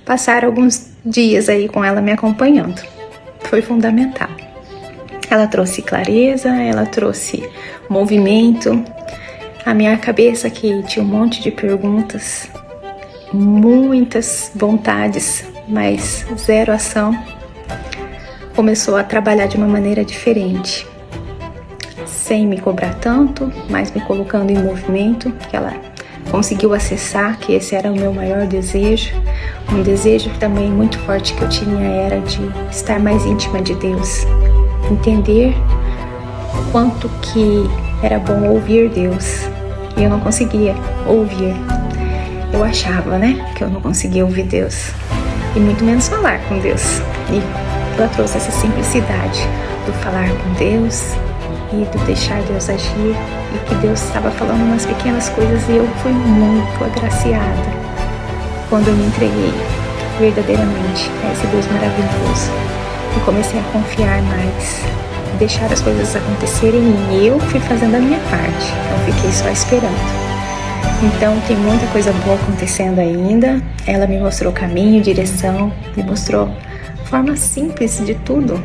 passar alguns dias aí com ela me acompanhando. Foi fundamental. Ela trouxe clareza, ela trouxe movimento. A minha cabeça, que tinha um monte de perguntas, muitas vontades, mas zero ação, começou a trabalhar de uma maneira diferente, sem me cobrar tanto, mas me colocando em movimento, que ela conseguiu acessar, que esse era o meu maior desejo. Um desejo também muito forte que eu tinha era de estar mais íntima de Deus, entender quanto que era bom ouvir Deus. E eu não conseguia ouvir. Eu achava, que eu não conseguia ouvir Deus. E muito menos falar com Deus. E ela trouxe essa simplicidade do falar com Deus e do deixar Deus agir. E que Deus estava falando umas pequenas coisas e eu fui muito agraciada quando eu me entreguei verdadeiramente a esse Deus maravilhoso. E comecei a confiar mais, deixar as coisas acontecerem e eu fui fazendo a minha parte, não fiquei só esperando. Então tem muita coisa boa acontecendo ainda. Ela me mostrou caminho, direção, me mostrou forma simples de tudo.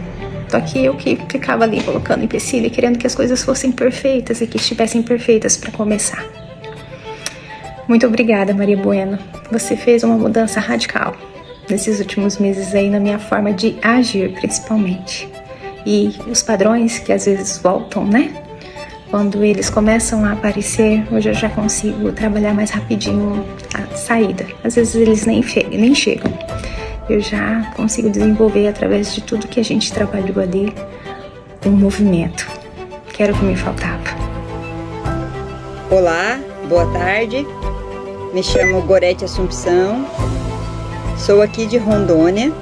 Só que eu que ficava ali colocando empecilho e querendo que as coisas fossem perfeitas e que estivessem perfeitas para começar. Muito obrigada, Maria Bueno. Você fez uma mudança radical nesses últimos meses aí na minha forma de agir, principalmente. E os padrões que às vezes voltam, quando eles começam a aparecer, hoje eu já consigo trabalhar mais rapidinho a saída. Às vezes eles nem chegam. Eu já consigo desenvolver através de tudo que a gente trabalhou ali um movimento, que era o que me faltava. Olá, boa tarde. Me chamo Gorete Assumpção. Sou aqui de Rondônia.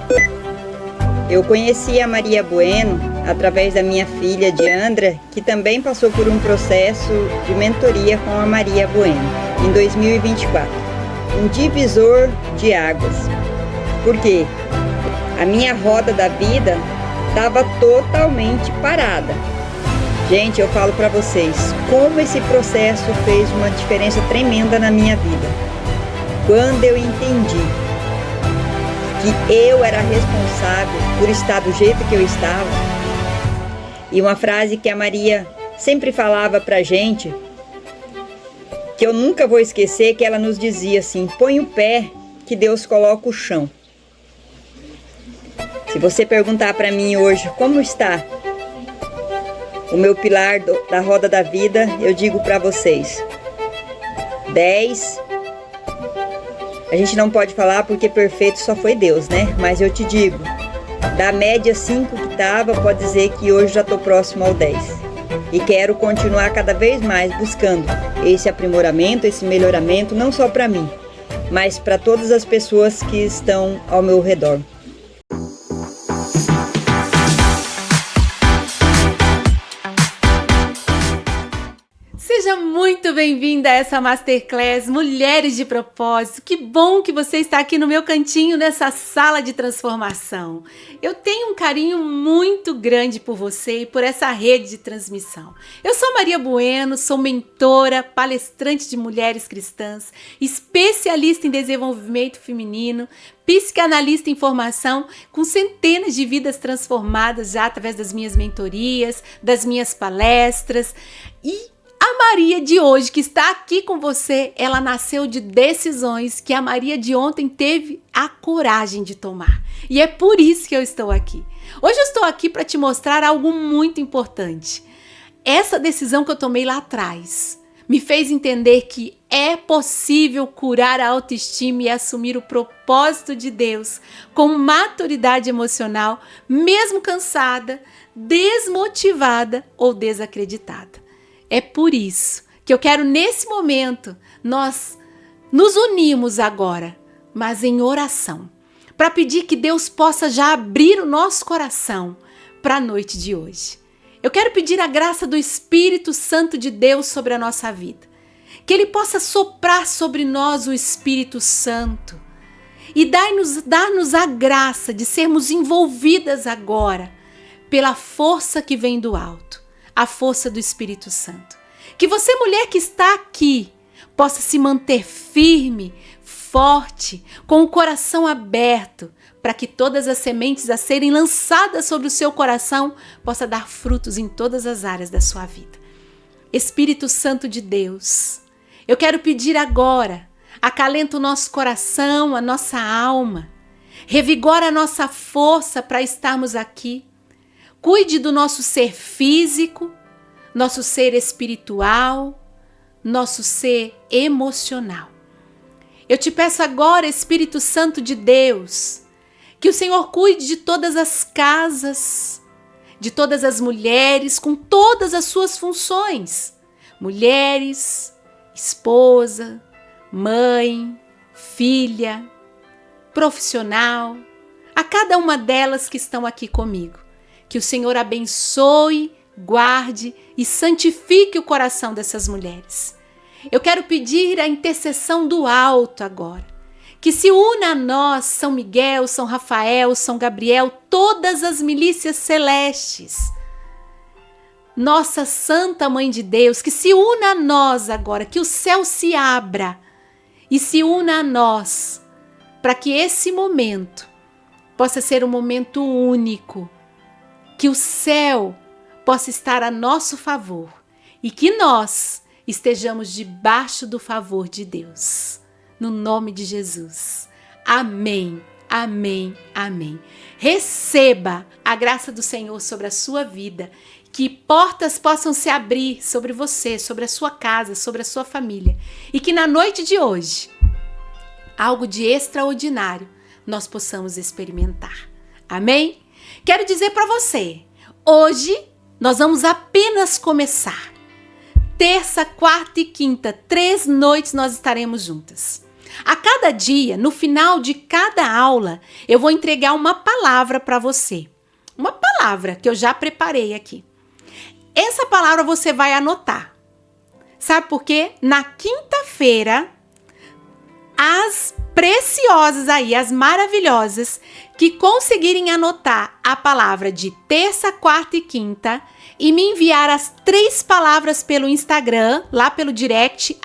Eu conheci a Maria Bueno através da minha filha Diandra, que também passou por um processo de mentoria com a Maria Bueno, em 2024. Um divisor de águas. Por quê? A minha roda da vida estava totalmente parada. Gente, eu falo para vocês, como esse processo fez uma diferença tremenda na minha vida. Quando eu entendi que eu era responsável por estar do jeito que eu estava. E uma frase que a Maria sempre falava pra gente, que eu nunca vou esquecer, que ela nos dizia assim: põe o pé que Deus coloca o chão. Se você perguntar pra mim hoje como está o meu pilar da roda da vida, eu digo pra vocês 10. A gente não pode falar porque perfeito só foi Deus, Mas eu te digo, da média 5 que estava, pode dizer que hoje já estou próximo ao 10. E quero continuar cada vez mais buscando esse aprimoramento, esse melhoramento, não só para mim, mas para todas as pessoas que estão ao meu redor. Seja muito bem-vinda a essa Masterclass Mulheres de Propósito. Que bom que você está aqui no meu cantinho, nessa sala de transformação. Eu tenho um carinho muito grande por você e por essa rede de transmissão. Eu sou Maria Bueno, sou mentora, palestrante de mulheres cristãs, especialista em desenvolvimento feminino, psicanalista em formação, com centenas de vidas transformadas já através das minhas mentorias, das minhas palestras. E a Maria de hoje, que está aqui com você, ela nasceu de decisões que a Maria de ontem teve a coragem de tomar. E é por isso que eu estou aqui. Hoje eu estou aqui para te mostrar algo muito importante. Essa decisão que eu tomei lá atrás me fez entender que é possível curar a autoestima e assumir o propósito de Deus com maturidade emocional, mesmo cansada, desmotivada ou desacreditada. É por isso que eu quero, nesse momento, nós nos unirmos agora, mas em oração, para pedir que Deus possa já abrir o nosso coração para a noite de hoje. Eu quero pedir a graça do Espírito Santo de Deus sobre a nossa vida, que Ele possa soprar sobre nós o Espírito Santo e dar-nos a graça de sermos envolvidas agora pela força que vem do alto, a força do Espírito Santo. Que você, mulher que está aqui, possa se manter firme, forte, com o coração aberto, para que todas as sementes a serem lançadas sobre o seu coração possa dar frutos em todas as áreas da sua vida. Espírito Santo de Deus, eu quero pedir agora, acalenta o nosso coração, a nossa alma, revigora a nossa força para estarmos aqui. Cuide do nosso ser físico, nosso ser espiritual, nosso ser emocional. Eu te peço agora, Espírito Santo de Deus, que o Senhor cuide de todas as casas, de todas as mulheres, com todas as suas funções. Mulheres, esposa, mãe, filha, profissional, a cada uma delas que estão aqui comigo. Que o Senhor abençoe, guarde e santifique o coração dessas mulheres. Eu quero pedir a intercessão do alto agora, que se una a nós, São Miguel, São Rafael, São Gabriel, todas as milícias celestes. Nossa Santa Mãe de Deus, que se una a nós agora, que o céu se abra e se una a nós, para que esse momento possa ser um momento único, que o céu possa estar a nosso favor e que nós estejamos debaixo do favor de Deus. No nome de Jesus. Amém, amém, amém. Receba a graça do Senhor sobre a sua vida, que portas possam se abrir sobre você, sobre a sua casa, sobre a sua família, e que na noite de hoje, algo de extraordinário nós possamos experimentar. Amém? Quero dizer para você, hoje nós vamos apenas começar. Terça, quarta e quinta, 3 noites nós estaremos juntas. A cada dia, no final de cada aula, eu vou entregar uma palavra para você. Uma palavra que eu já preparei aqui. Essa palavra você vai anotar. Sabe por quê? Na quinta-feira, as preciosas aí, as maravilhosas, que conseguirem anotar a palavra de terça, quarta e quinta e me enviar as 3 palavras pelo Instagram, lá pelo direct,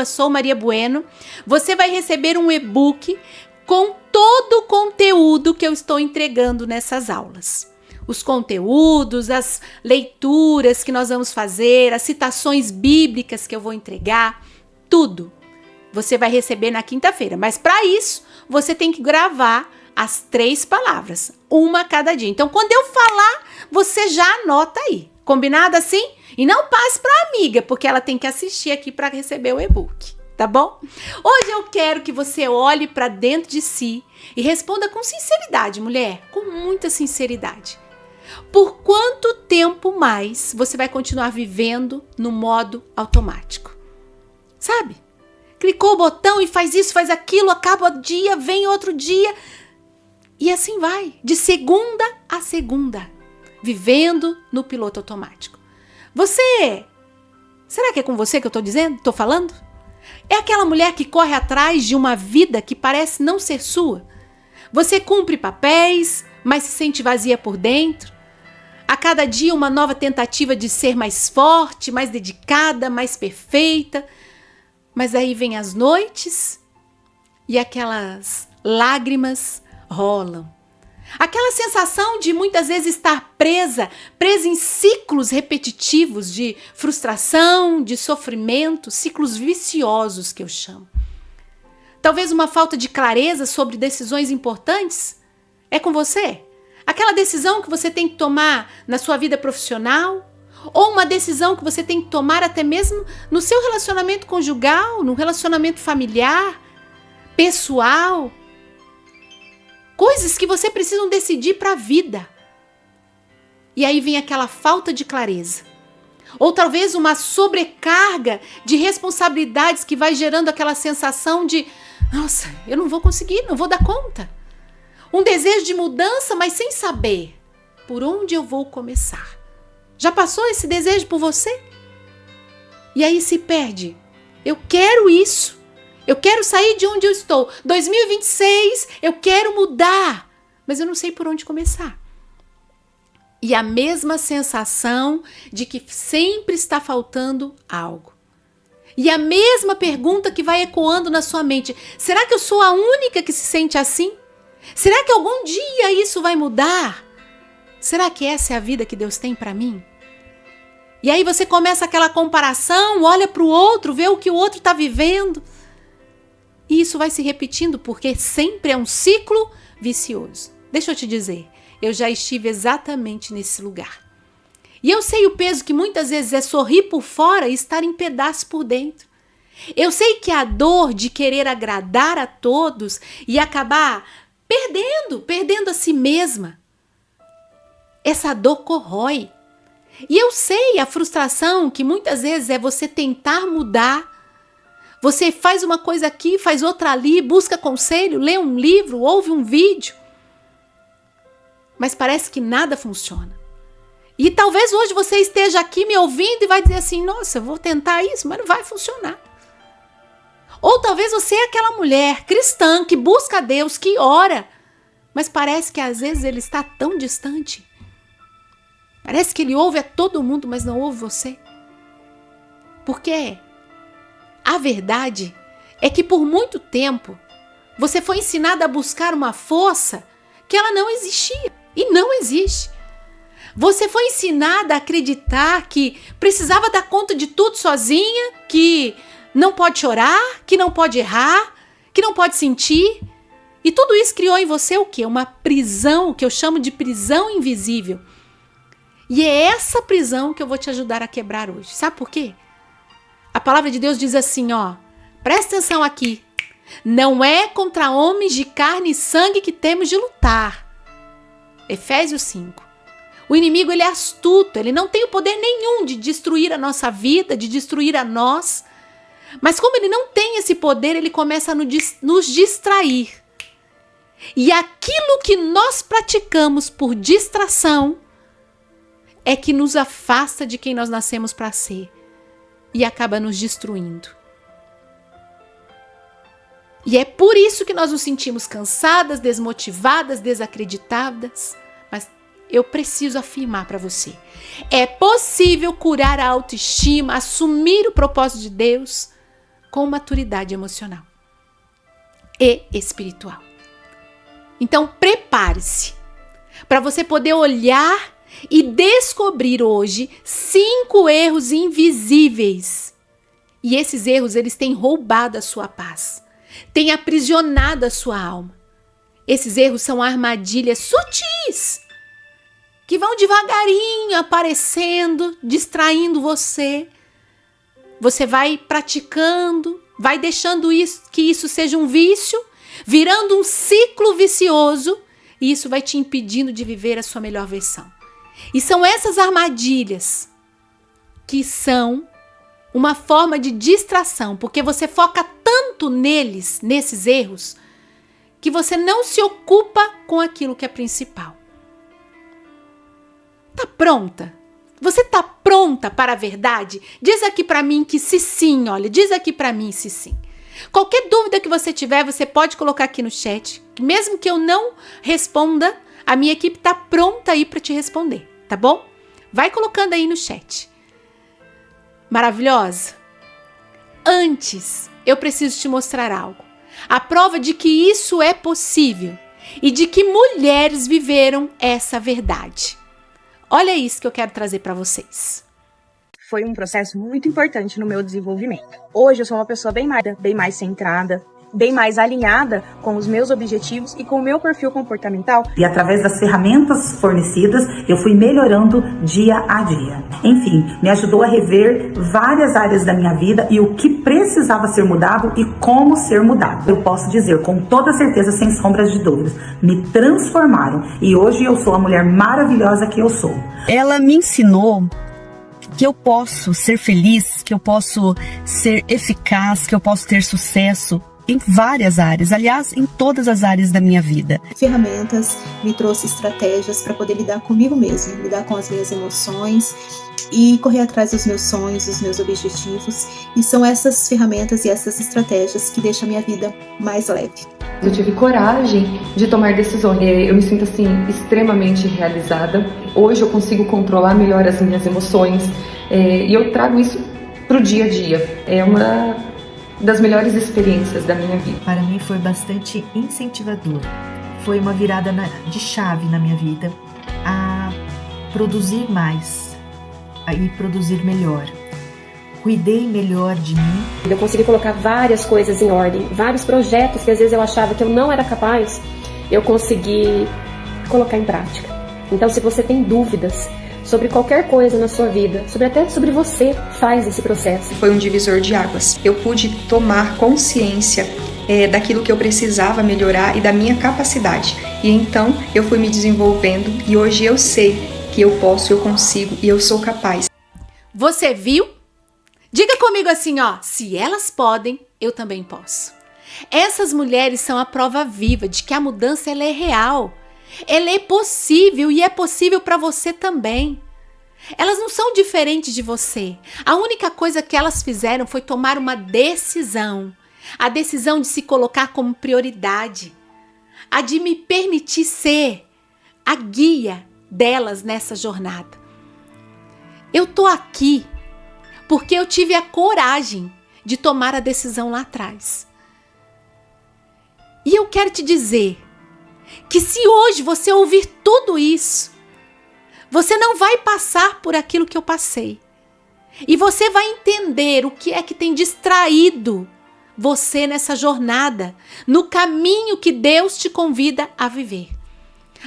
@soumariabueno, você vai receber um e-book com todo o conteúdo que eu estou entregando nessas aulas. Os conteúdos, as leituras que nós vamos fazer, as citações bíblicas que eu vou entregar, tudo você vai receber na quinta-feira. Mas para isso, você tem que gravar as 3 palavras, uma a cada dia. Então, quando eu falar, você já anota aí. Combinado assim? E não passe para a amiga, porque ela tem que assistir aqui para receber o e-book, tá bom? Hoje eu quero que você olhe para dentro de si e responda com sinceridade, mulher, com muita sinceridade. Por quanto tempo mais você vai continuar vivendo no modo automático? Sabe? Clicou o botão e faz isso, faz aquilo, acaba o dia, vem outro dia. E assim vai, de segunda a segunda, vivendo no piloto automático. Será que é com você que eu estou dizendo? Estou falando? É aquela mulher que corre atrás de uma vida que parece não ser sua. Você cumpre papéis, mas se sente vazia por dentro. A cada dia uma nova tentativa de ser mais forte, mais dedicada, mais perfeita. Mas aí vem as noites e aquelas lágrimas rolam. Aquela sensação de muitas vezes estar presa em ciclos repetitivos de frustração, de sofrimento, ciclos viciosos que eu chamo. Talvez uma falta de clareza sobre decisões importantes. É com você? Aquela decisão que você tem que tomar na sua vida profissional, ou uma decisão que você tem que tomar até mesmo no seu relacionamento conjugal, no relacionamento familiar, pessoal. Coisas que você precisa decidir para a vida. E aí vem aquela falta de clareza. Ou talvez uma sobrecarga de responsabilidades que vai gerando aquela sensação de nossa, eu não vou conseguir, não vou dar conta. Um desejo de mudança, mas sem saber por onde eu vou começar. Já passou esse desejo por você? E aí se perde. Eu quero isso. Eu quero sair de onde eu estou. 2026, eu quero mudar. Mas eu não sei por onde começar. E a mesma sensação de que sempre está faltando algo. E a mesma pergunta que vai ecoando na sua mente: será que eu sou a única que se sente assim? Será que algum dia isso vai mudar? Será que essa é a vida que Deus tem para mim? E aí você começa aquela comparação, olha para o outro, vê o que o outro está vivendo. E isso vai se repetindo porque sempre é um ciclo vicioso. Deixa eu te dizer, eu já estive exatamente nesse lugar. E eu sei o peso que muitas vezes é sorrir por fora e estar em pedaços por dentro. Eu sei que a dor de querer agradar a todos e acabar perdendo a si mesma. Essa dor corrói. E eu sei a frustração que muitas vezes é você tentar mudar. Você faz uma coisa aqui, faz outra ali, busca conselho, lê um livro, ouve um vídeo. Mas parece que nada funciona. E talvez hoje você esteja aqui me ouvindo e vai dizer assim: nossa, eu vou tentar isso, mas não vai funcionar. Ou talvez você é aquela mulher cristã que busca a Deus, que ora, mas parece que às vezes ele está tão distante. Parece que ele ouve a todo mundo, mas não ouve você. Porque a verdade é que por muito tempo você foi ensinada a buscar uma força que ela não existia e não existe. Você foi ensinada a acreditar que precisava dar conta de tudo sozinha, que não pode chorar, que não pode errar, que não pode sentir. E tudo isso criou em você o quê? Uma prisão, que eu chamo de prisão invisível. E é essa prisão que eu vou te ajudar a quebrar hoje. Sabe por quê? A palavra de Deus diz assim, presta atenção aqui. Não é contra homens de carne e sangue que temos de lutar. Efésios 5. O inimigo, ele é astuto, ele não tem o poder nenhum de destruir a nossa vida, de destruir a nós. Mas como ele não tem esse poder, ele começa a nos distrair. E aquilo que nós praticamos por distração é que nos afasta de quem nós nascemos para ser e acaba nos destruindo. E é por isso que nós nos sentimos cansadas, desmotivadas, desacreditadas. Mas eu preciso afirmar para você: é possível curar a autoestima, assumir o propósito de Deus com maturidade emocional e espiritual. Então prepare-se para você poder olhar e descobrir hoje 5 erros invisíveis. E esses erros, eles têm roubado a sua paz, têm aprisionado a sua alma. Esses erros são armadilhas sutis, que vão devagarinho aparecendo, distraindo você. Você vai praticando, vai deixando que isso seja um vício, virando um ciclo vicioso, e isso vai te impedindo de viver a sua melhor versão. E são essas armadilhas que são uma forma de distração, porque você foca tanto nesses erros, que você não se ocupa com aquilo que é principal. Tá pronta? Você tá pronta para a verdade? Diz aqui para mim que se sim, olha, diz aqui para mim se sim. Qualquer dúvida que você tiver, você pode colocar aqui no chat. Mesmo que eu não responda, a minha equipe tá pronta aí para te responder, tá bom? Vai colocando aí no chat. Maravilhosa? Antes, eu preciso te mostrar algo. A prova de que isso é possível e de que mulheres viveram essa verdade. Olha isso que eu quero trazer para vocês. Foi um processo muito importante no meu desenvolvimento. Hoje eu sou uma pessoa bem mais centrada, bem mais alinhada com os meus objetivos e com o meu perfil comportamental. E através das ferramentas fornecidas, eu fui melhorando dia a dia. Enfim, me ajudou a rever várias áreas da minha vida e o que precisava ser mudado e como ser mudado. Eu posso dizer com toda certeza, sem sombras de dúvidas, me transformaram e hoje eu sou a mulher maravilhosa que eu sou. Ela me ensinou que eu posso ser feliz, que eu posso ser eficaz, que eu posso ter sucesso em várias áreas, aliás, em todas as áreas da minha vida. Ferramentas me trouxe estratégias para poder lidar comigo mesma, lidar com as minhas emoções e correr atrás dos meus sonhos, dos meus objetivos. E são essas ferramentas e essas estratégias que deixam a minha vida mais leve. Eu tive coragem de tomar decisões. Eu me sinto assim extremamente realizada. Hoje eu consigo controlar melhor as minhas emoções e eu trago isso para o dia a dia. É uma das melhores experiências da minha vida. Para mim foi bastante incentivador. Foi uma virada de chave na minha vida a produzir mais, a ir produzir melhor. Cuidei melhor de mim. Eu consegui colocar várias coisas em ordem, vários projetos que às vezes eu achava que eu não era capaz, eu consegui colocar em prática. Então, se você tem dúvidas sobre qualquer coisa na sua vida, até sobre você, faz esse processo. Foi um divisor de águas. Eu pude tomar consciência daquilo que eu precisava melhorar e da minha capacidade. E então eu fui me desenvolvendo e hoje eu sei que eu posso, eu consigo e eu sou capaz. Você viu? Diga comigo assim, ó, se elas podem, eu também posso. Essas mulheres são a prova viva de que a mudança ela é real. Ela é possível e é possível para você também. Elas não são diferentes de você. A única coisa que elas fizeram foi tomar uma decisão. A decisão de se colocar como prioridade. A de me permitir ser a guia delas nessa jornada. Eu tô aqui porque eu tive a coragem de tomar a decisão lá atrás. E eu quero te dizer que se hoje você ouvir tudo isso, você não vai passar por aquilo que eu passei. E você vai entender o que é que tem distraído você nessa jornada, no caminho que Deus te convida a viver.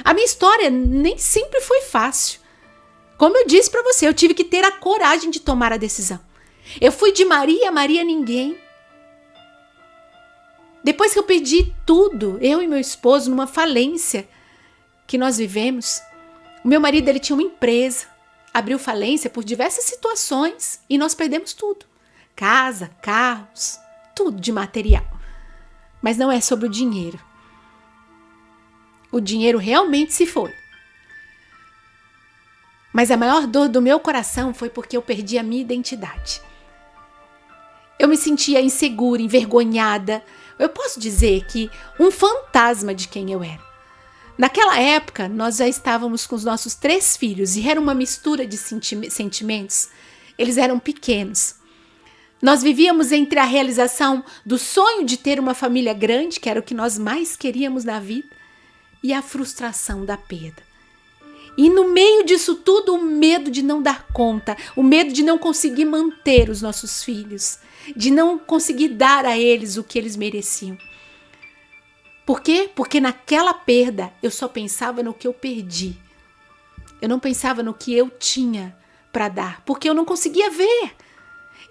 A minha história nem sempre foi fácil. Como eu disse para você, eu tive que ter a coragem de tomar a decisão. Eu fui de Maria, Maria ninguém. Depois que eu perdi tudo, eu e meu esposo, numa falência que nós vivemos, o meu marido ele tinha uma empresa, abriu falência por diversas situações e nós perdemos tudo. Casa, carros, tudo de material. Mas não é sobre o dinheiro. O dinheiro realmente se foi. Mas a maior dor do meu coração foi porque eu perdi a minha identidade. Eu me sentia insegura, envergonhada. Eu posso dizer que um fantasma de quem eu era. Naquela época, nós já estávamos com os nossos 3 filhos e era uma mistura de sentimentos. Eles eram pequenos. Nós vivíamos entre a realização do sonho de ter uma família grande, que era o que nós mais queríamos na vida, e a frustração da perda. E no meio disso tudo, o medo de não dar conta, o medo de não conseguir manter os nossos filhos, de não conseguir dar a eles o que eles mereciam. Por quê? Porque naquela perda eu só pensava no que eu perdi. Eu não pensava no que eu tinha para dar, porque eu não conseguia ver.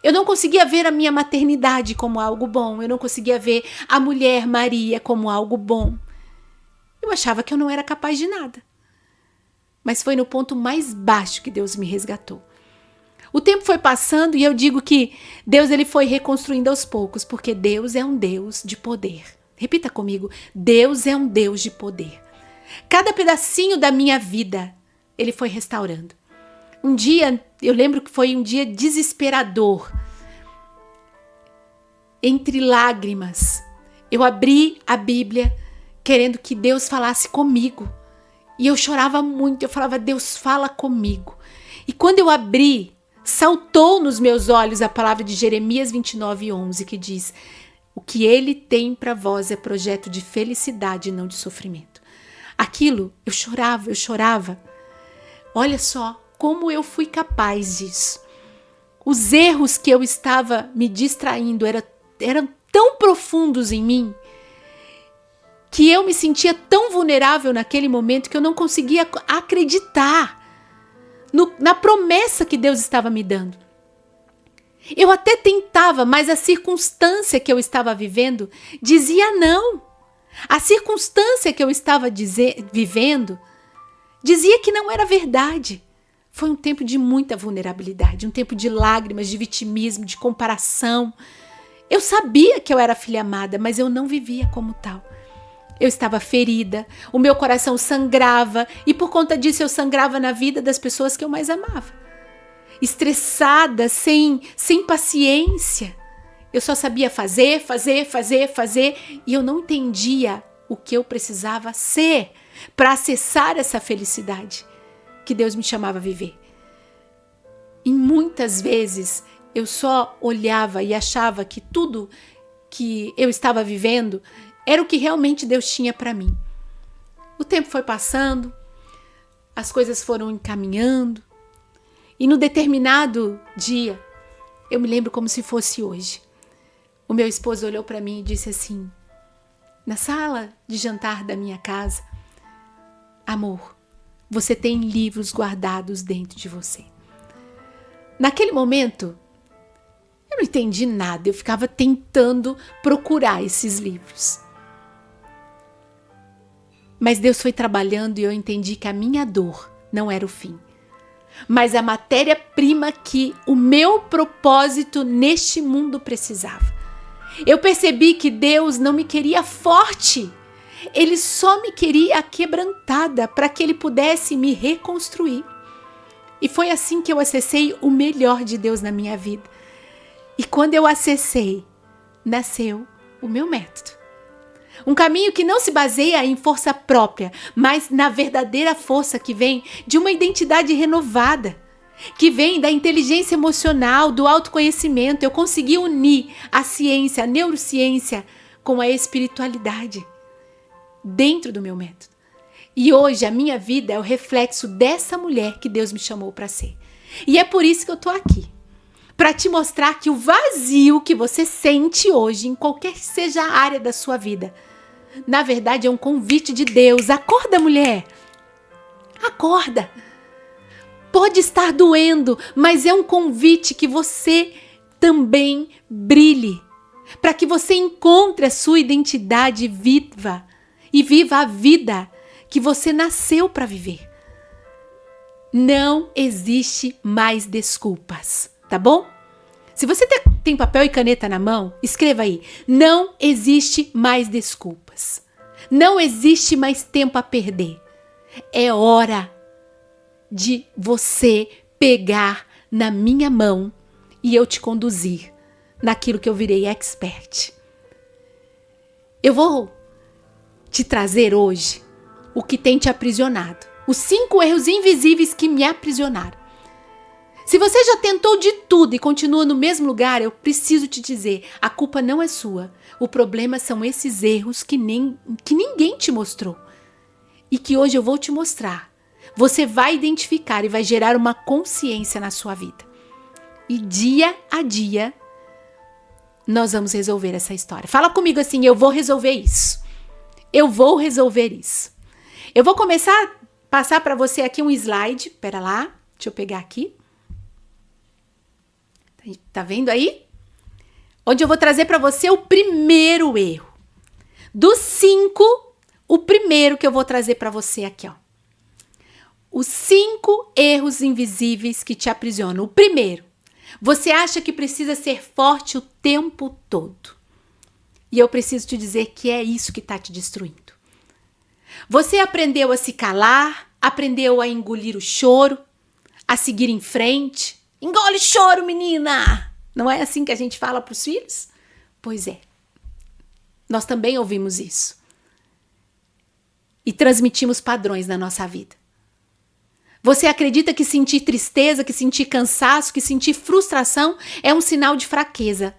Eu não conseguia ver a minha maternidade como algo bom, eu não conseguia ver a mulher Maria como algo bom. Eu achava que eu não era capaz de nada. Mas foi no ponto mais baixo que Deus me resgatou. O tempo foi passando e eu digo que Deus ele foi reconstruindo aos poucos, porque Deus é um Deus de poder. Repita comigo, Deus é um Deus de poder. Cada pedacinho da minha vida, ele foi restaurando. Um dia, eu lembro que foi um dia desesperador. Entre lágrimas, eu abri a Bíblia querendo que Deus falasse comigo. E eu chorava muito, eu falava, Deus fala comigo. E quando eu abri, saltou nos meus olhos a palavra de Jeremias 29:11, que diz: o que ele tem para vós é projeto de felicidade e não de sofrimento. Aquilo, eu chorava. Olha só como eu fui capaz disso. Os erros que eu estava me distraindo eram tão profundos em mim, que eu me sentia tão vulnerável naquele momento que eu não conseguia acreditar na promessa que Deus estava me dando. Eu até tentava, mas a circunstância que eu estava vivendo dizia não. A circunstância que eu estava vivendo dizia que não era verdade. Foi um tempo de muita vulnerabilidade, um tempo de lágrimas, de vitimismo, de comparação. Eu sabia que eu era filha amada, mas eu não vivia como tal. Eu estava ferida, o meu coração sangrava e por conta disso eu sangrava na vida das pessoas que eu mais amava. Estressada, sem paciência. Eu só sabia fazer e eu não entendia o que eu precisava ser para acessar essa felicidade que Deus me chamava a viver. E muitas vezes eu só olhava e achava que tudo que eu estava vivendo era o que realmente Deus tinha para mim. O tempo foi passando, as coisas foram encaminhando, e no determinado dia, eu me lembro como se fosse hoje, o meu esposo olhou para mim e disse assim, na sala de jantar da minha casa, amor, você tem livros guardados dentro de você. Naquele momento, eu não entendi nada, eu ficava tentando procurar esses livros. Mas Deus foi trabalhando e eu entendi que a minha dor não era o fim, mas a matéria-prima que o meu propósito neste mundo precisava. Eu percebi que Deus não me queria forte, Ele só me queria quebrantada para que Ele pudesse me reconstruir. E foi assim que eu acessei o melhor de Deus na minha vida. E quando eu acessei, nasceu o meu método. Um caminho que não se baseia em força própria, mas na verdadeira força que vem de uma identidade renovada, que vem da inteligência emocional, do autoconhecimento. Eu consegui unir a ciência, a neurociência com a espiritualidade dentro do meu método. E hoje a minha vida é o reflexo dessa mulher que Deus me chamou para ser. E é por isso que eu tô aqui. Para te mostrar que o vazio que você sente hoje, em qualquer que seja a área da sua vida, na verdade é um convite de Deus. Acorda, mulher! Acorda! Pode estar doendo, mas é um convite que você também brilhe, para que você encontre a sua identidade viva e viva a vida que você nasceu para viver. Não existe mais desculpas, tá bom? Se você tem papel e caneta na mão, escreva aí. Não existe mais desculpas. Não existe mais tempo a perder. É hora de você pegar na minha mão e eu te conduzir naquilo que eu virei expert. Eu vou te trazer hoje o que tem te aprisionado. Os 5 erros invisíveis que me aprisionaram. Se você já tentou de tudo e continua no mesmo lugar, eu preciso te dizer, a culpa não é sua. O problema são esses erros que ninguém te mostrou. E que hoje eu vou te mostrar. Você vai identificar e vai gerar uma consciência na sua vida. E dia a dia, nós vamos resolver essa história. Fala comigo assim, eu vou resolver isso. Eu vou resolver isso. Eu vou começar a passar para você aqui um slide. Pera lá, deixa eu pegar aqui. Tá vendo aí? Onde eu vou trazer para você o primeiro erro. Dos 5, o primeiro que eu vou trazer para você aqui, ó. Os 5 erros invisíveis que te aprisionam. O primeiro, você acha que precisa ser forte o tempo todo. E eu preciso te dizer que é isso que está te destruindo. Você aprendeu a se calar, aprendeu a engolir o choro, a seguir em frente. Engole choro, menina! Não é assim que a gente fala para os filhos? Pois é. Nós também ouvimos isso. E transmitimos padrões na nossa vida. Você acredita que sentir tristeza, que sentir cansaço, que sentir frustração é um sinal de fraqueza.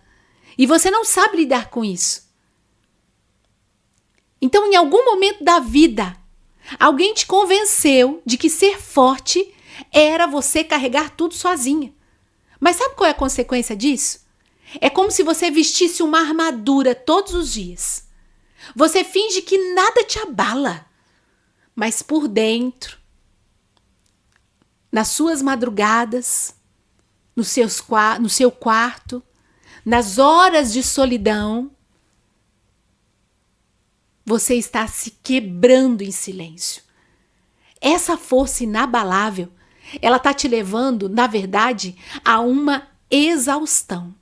E você não sabe lidar com isso. Então, em algum momento da vida, alguém te convenceu de que ser forte era você carregar tudo sozinha. Mas sabe qual é a consequência disso? É como se você vestisse uma armadura todos os dias. Você finge que nada te abala. Mas por dentro, nas suas madrugadas, no seu quarto, nas horas de solidão, você está se quebrando em silêncio. Essa força inabalável, ela está te levando, na verdade, a uma exaustão.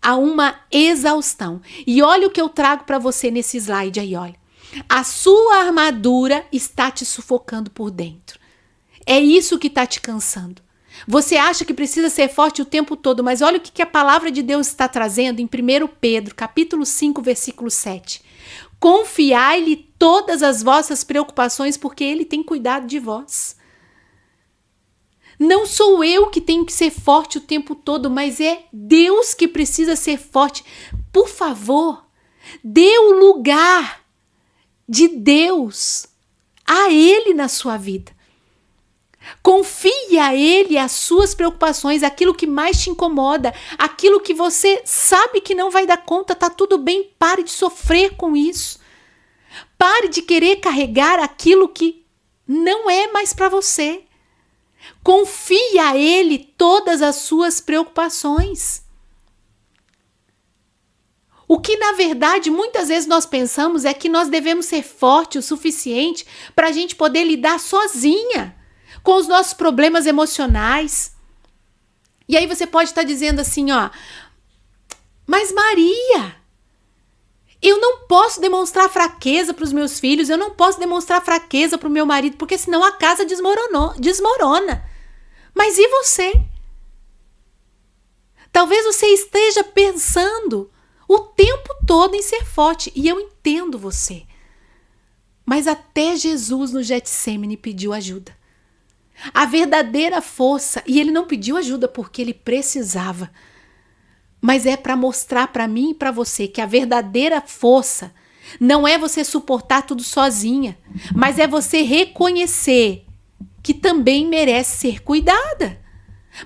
A uma exaustão. E olha o que eu trago para você nesse slide aí, olha. A sua armadura está te sufocando por dentro. É isso que está te cansando. Você acha que precisa ser forte o tempo todo, mas olha o que a palavra de Deus está trazendo em 1 Pedro, capítulo 5, versículo 7. Confiai-lhe todas as vossas preocupações, porque ele tem cuidado de vós. Não sou eu que tenho que ser forte o tempo todo, mas é Deus que precisa ser forte. Por favor, dê o lugar de Deus a Ele na sua vida. Confie a Ele as suas preocupações, aquilo que mais te incomoda, aquilo que você sabe que não vai dar conta, tá tudo bem, pare de sofrer com isso. Pare de querer carregar aquilo que não é mais para você. Confie a Ele todas as suas preocupações. O que, na verdade, muitas vezes nós pensamos é que nós devemos ser fortes o suficiente para a gente poder lidar sozinha com os nossos problemas emocionais. E aí você pode estar dizendo assim, ó, mas Maria, eu não posso demonstrar fraqueza para os meus filhos, eu não posso demonstrar fraqueza para o meu marido, porque senão a casa desmorona. Mas e você? Talvez você esteja pensando o tempo todo em ser forte, e eu entendo você. Mas até Jesus no Getsêmani pediu ajuda. A verdadeira força, e ele não pediu ajuda porque ele precisava, mas é para mostrar para mim e para você que a verdadeira força não é você suportar tudo sozinha, mas é você reconhecer que também merece ser cuidada.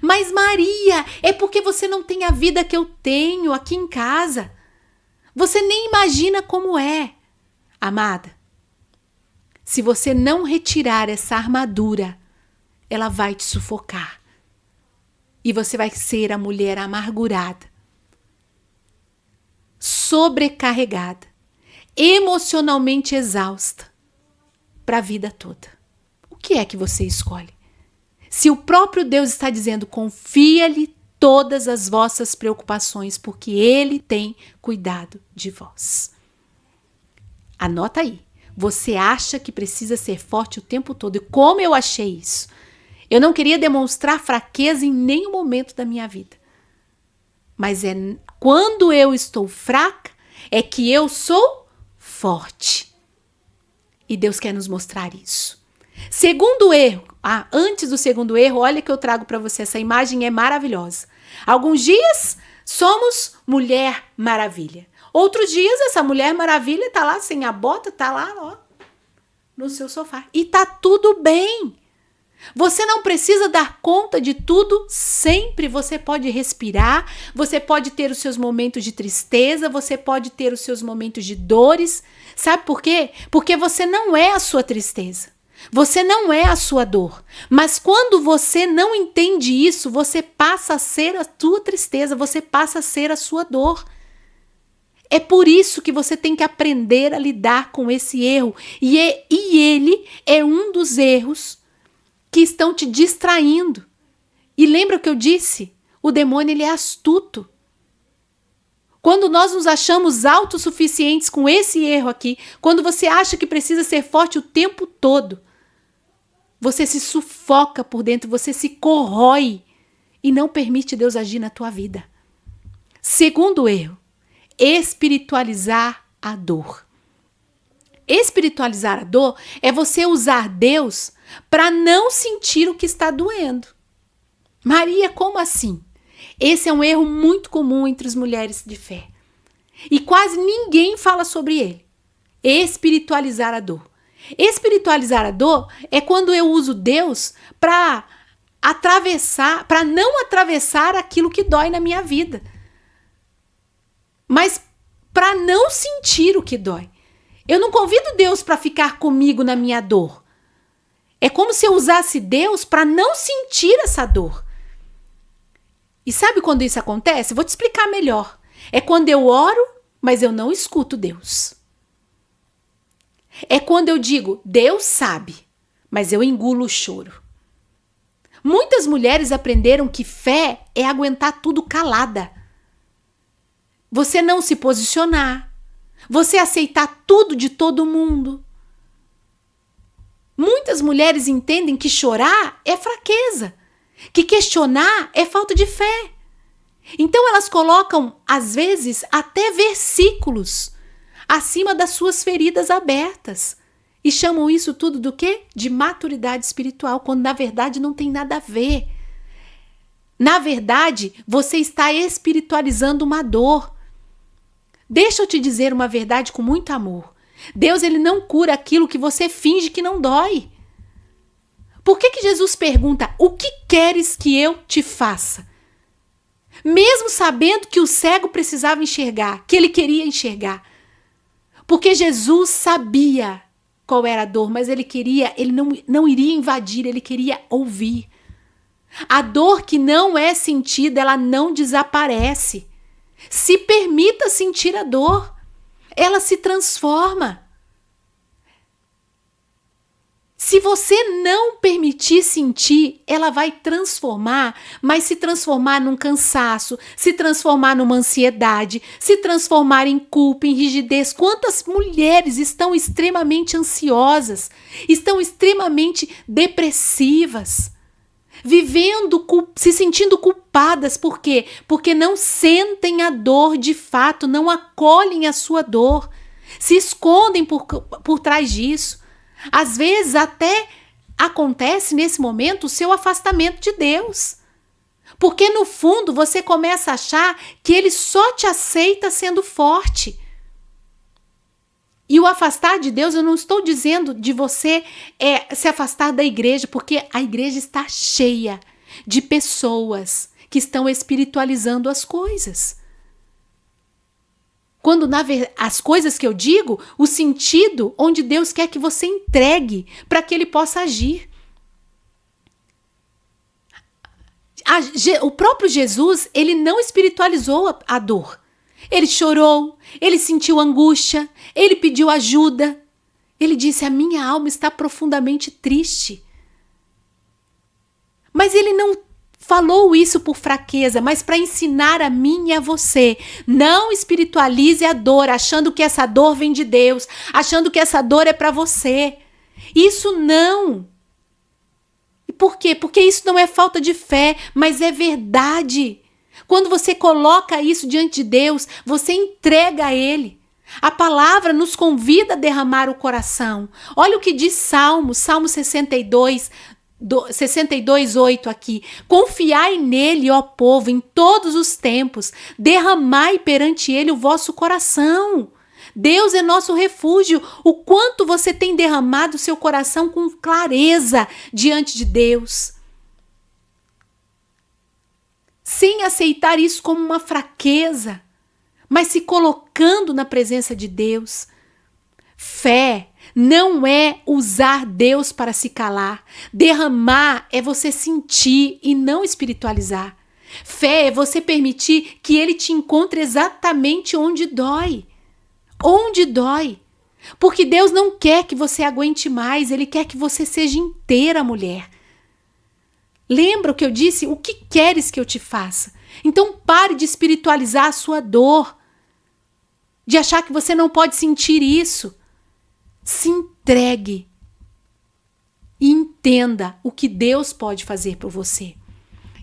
Mas Maria, é porque você não tem a vida que eu tenho aqui em casa. Você nem imagina como é. Amada, se você não retirar essa armadura, ela vai te sufocar. E você vai ser a mulher amargurada, sobrecarregada, emocionalmente exausta para a vida toda. O que é que você escolhe? Se o próprio Deus está dizendo, confia-lhe todas as vossas preocupações, porque Ele tem cuidado de vós. Anota aí. Você acha que precisa ser forte o tempo todo. E como eu achei isso? Eu não queria demonstrar fraqueza em nenhum momento da minha vida. Mas é quando eu estou fraca, é que eu sou forte. E Deus quer nos mostrar isso. Segundo erro. Antes do segundo erro, olha que eu trago para você. Essa imagem é maravilhosa. Alguns dias somos Mulher Maravilha. Outros dias essa Mulher Maravilha está lá sem a bota, está lá ó, no seu sofá. E está tudo bem. Você não precisa dar conta de tudo sempre. Você pode respirar, você pode ter os seus momentos de tristeza, você pode ter os seus momentos de dores. Sabe por quê? Porque você não é a sua tristeza. Você não é a sua dor. Mas quando você não entende isso, você passa a ser a tua tristeza, você passa a ser a sua dor. É por isso que você tem que aprender a lidar com esse erro. E ele é um dos erros que estão te distraindo. E lembra o que eu disse? O demônio, ele é astuto. Quando nós nos achamos autossuficientes com esse erro aqui, quando você acha que precisa ser forte o tempo todo, você se sufoca por dentro, você se corrói e não permite Deus agir na tua vida. Segundo erro, espiritualizar a dor. Espiritualizar a dor é você usar Deus para não sentir o que está doendo. Maria, como assim? Esse é um erro muito comum entre as mulheres de fé. E quase ninguém fala sobre ele. Espiritualizar a dor. Espiritualizar a dor é quando eu uso Deus para não atravessar aquilo que dói na minha vida. Mas para não sentir o que dói. Eu não convido Deus para ficar comigo na minha dor. É como se eu usasse Deus para não sentir essa dor. E sabe quando isso acontece? Vou te explicar melhor. É quando eu oro, mas eu não escuto Deus. É quando eu digo, Deus sabe, mas eu engulo o choro. Muitas mulheres aprenderam que fé é aguentar tudo calada. Você não se posicionar. Você aceitar tudo de todo mundo. Muitas mulheres entendem que chorar é fraqueza, que questionar é falta de fé. Então elas colocam, às vezes, até versículos acima das suas feridas abertas. E chamam isso tudo do quê? De maturidade espiritual, quando na verdade não tem nada a ver. Na verdade, você está espiritualizando uma dor. Deixa eu te dizer uma verdade com muito amor. Deus, ele não cura aquilo que você finge que não dói. Por que Jesus pergunta, o que queres que eu te faça? Mesmo sabendo que o cego precisava enxergar, que ele queria enxergar. Porque Jesus sabia qual era a dor, mas ele não iria invadir, ele queria ouvir. A dor que não é sentida, ela não desaparece. Se permita sentir a dor, ela se transforma. Se você não permitir sentir, ela vai transformar, mas se transformar num cansaço, se transformar numa ansiedade, se transformar em culpa, em rigidez. Quantas mulheres estão extremamente ansiosas, estão extremamente depressivas, vivendo, se sentindo culpadas. Por quê? Porque não sentem a dor de fato, não acolhem a sua dor, se escondem por trás disso. Às vezes até acontece nesse momento o seu afastamento de Deus. Porque no fundo você começa a achar que ele só te aceita sendo forte. E o afastar de Deus, eu não estou dizendo de você se afastar da igreja, porque a igreja está cheia de pessoas que estão espiritualizando as coisas. Quando as coisas que eu digo, o sentido onde Deus quer que você entregue para que ele possa agir. O próprio Jesus, ele não espiritualizou a dor. Ele chorou, ele sentiu angústia, ele pediu ajuda. Ele disse, a minha alma está profundamente triste. Mas ele não falou isso por fraqueza, mas para ensinar a mim e a você. Não espiritualize a dor, achando que essa dor vem de Deus, achando que essa dor é para você. Isso não. E por quê? Porque isso não é falta de fé, mas é verdade. Quando você coloca isso diante de Deus, você entrega a Ele. A palavra nos convida a derramar o coração. Olha o que diz Salmo 62:8 aqui. Confiai nele, ó povo, em todos os tempos. Derramai perante ele o vosso coração. Deus é nosso refúgio. O quanto você tem derramado o seu coração com clareza diante de Deus. Sem aceitar isso como uma fraqueza, mas se colocando na presença de Deus. Fé não é usar Deus para se calar. Derramar é você sentir e não espiritualizar. Fé é você permitir que ele te encontre exatamente onde dói. Onde dói. Porque Deus não quer que você aguente mais, ele quer que você seja inteira, mulher. Lembra o que eu disse? O que queres que eu te faça? Então pare de espiritualizar a sua dor. De achar que você não pode sentir isso. Se entregue e entenda o que Deus pode fazer por você.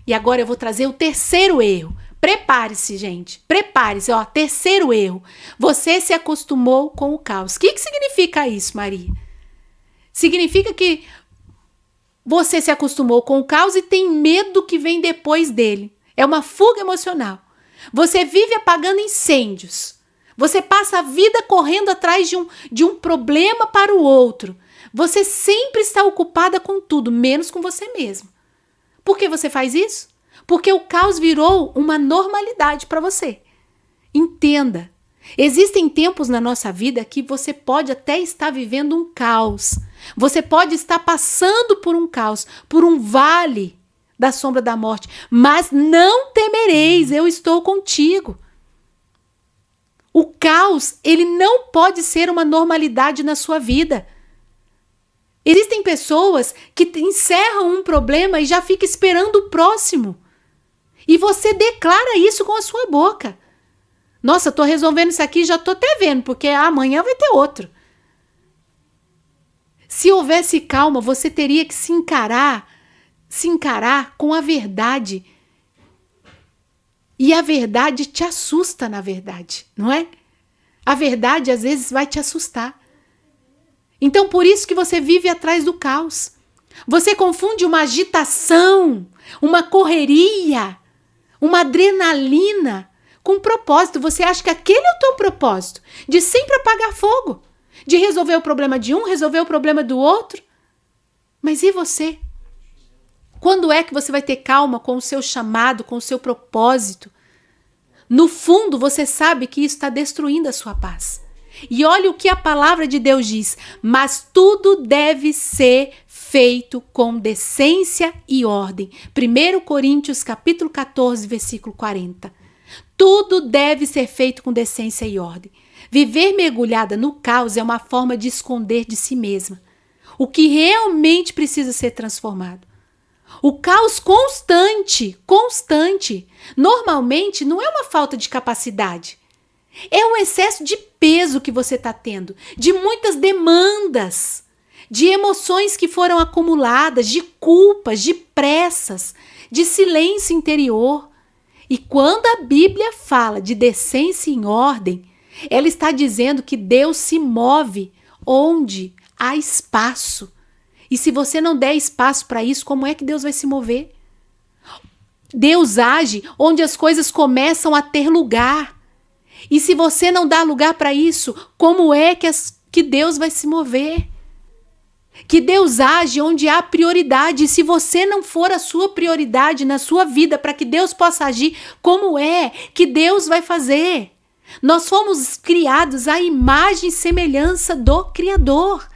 E agora eu vou trazer o terceiro erro. Prepare-se, gente. Prepare-se. Terceiro erro. Você se acostumou com o caos. O que significa isso, Maria? Significa que você se acostumou com o caos e tem medo do que vem depois dele. É uma fuga emocional. Você vive apagando incêndios. Você passa a vida correndo atrás de um problema para o outro. Você sempre está ocupada com tudo, menos com você mesmo. Por que você faz isso? Porque o caos virou uma normalidade para você. Entenda. Existem tempos na nossa vida que você pode até estar vivendo um caos. Você pode estar passando por um caos, por um vale da sombra da morte. Mas não temereis, eu estou contigo. O caos, ele não pode ser uma normalidade na sua vida. Existem pessoas que encerram um problema e já ficam esperando o próximo. E você declara isso com a sua boca. Nossa, estou resolvendo isso aqui, já estou até vendo, porque amanhã vai ter outro. Se houvesse calma, você teria que se encarar com a verdade. E a verdade te assusta, na verdade, não é? A verdade, às vezes, vai te assustar. Então por isso que você vive atrás do caos. Você confunde uma agitação, uma correria, uma adrenalina com propósito. Você acha que aquele é o teu propósito, de sempre apagar fogo, de resolver o problema de um, resolver o problema do outro. Mas e você? Quando é que você vai ter calma com o seu chamado, com o seu propósito? No fundo, você sabe que isso está destruindo a sua paz. E olha o que a palavra de Deus diz: mas tudo deve ser feito com decência e ordem. 1 Coríntios capítulo 14, versículo 40. Tudo deve ser feito com decência e ordem. Viver mergulhada no caos é uma forma de esconder de si mesma o que realmente precisa ser transformado. O caos constante, normalmente não é uma falta de capacidade. É um excesso de peso que você está tendo, de muitas demandas, de emoções que foram acumuladas, de culpas, de pressas, de silêncio interior. E quando a Bíblia fala de decência em ordem, ela está dizendo que Deus se move onde há espaço. E se você não der espaço para isso, como é que Deus vai se mover? Deus age onde as coisas começam a ter lugar. E se você não dá lugar para isso, como é que Deus vai se mover? Que Deus age onde há prioridade. E se você não for a sua prioridade na sua vida para que Deus possa agir, como é que Deus vai fazer? Nós fomos criados à imagem e semelhança do Criador.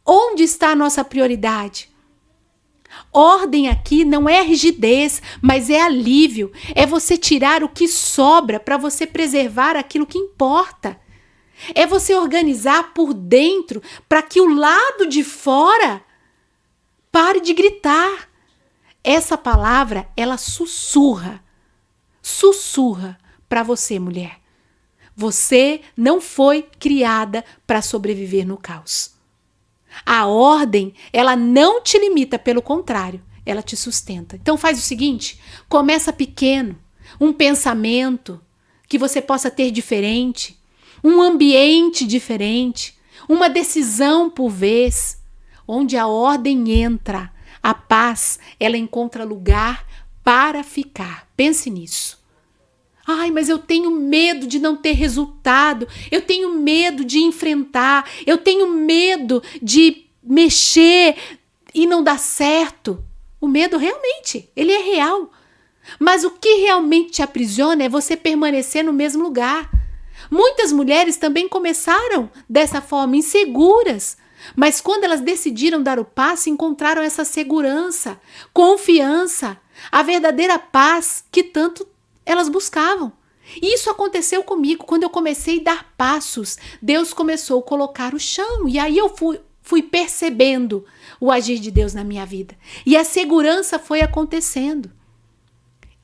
Onde está a nossa prioridade? Ordem aqui não é rigidez, mas é alívio. É você tirar o que sobra para você preservar aquilo que importa. É você organizar por dentro para que o lado de fora pare de gritar. Essa palavra, ela sussurra para você, mulher. Você não foi criada para sobreviver no caos. A ordem, ela não te limita, pelo contrário, ela te sustenta. Então faz o seguinte, começa pequeno, um pensamento que você possa ter diferente, um ambiente diferente, uma decisão por vez. Onde a ordem entra, a paz, ela encontra lugar para ficar. Pense nisso. Ai, mas eu tenho medo de não ter resultado, eu tenho medo de enfrentar, eu tenho medo de mexer e não dar certo. O medo realmente, ele é real. Mas o que realmente te aprisiona é você permanecer no mesmo lugar. Muitas mulheres também começaram dessa forma, inseguras. Mas quando elas decidiram dar o passo, encontraram essa segurança, confiança, a verdadeira paz que tanto elas buscavam. E isso aconteceu comigo. Quando eu comecei a dar passos, Deus começou a colocar o chão. E aí eu fui percebendo o agir de Deus na minha vida. E a segurança foi acontecendo.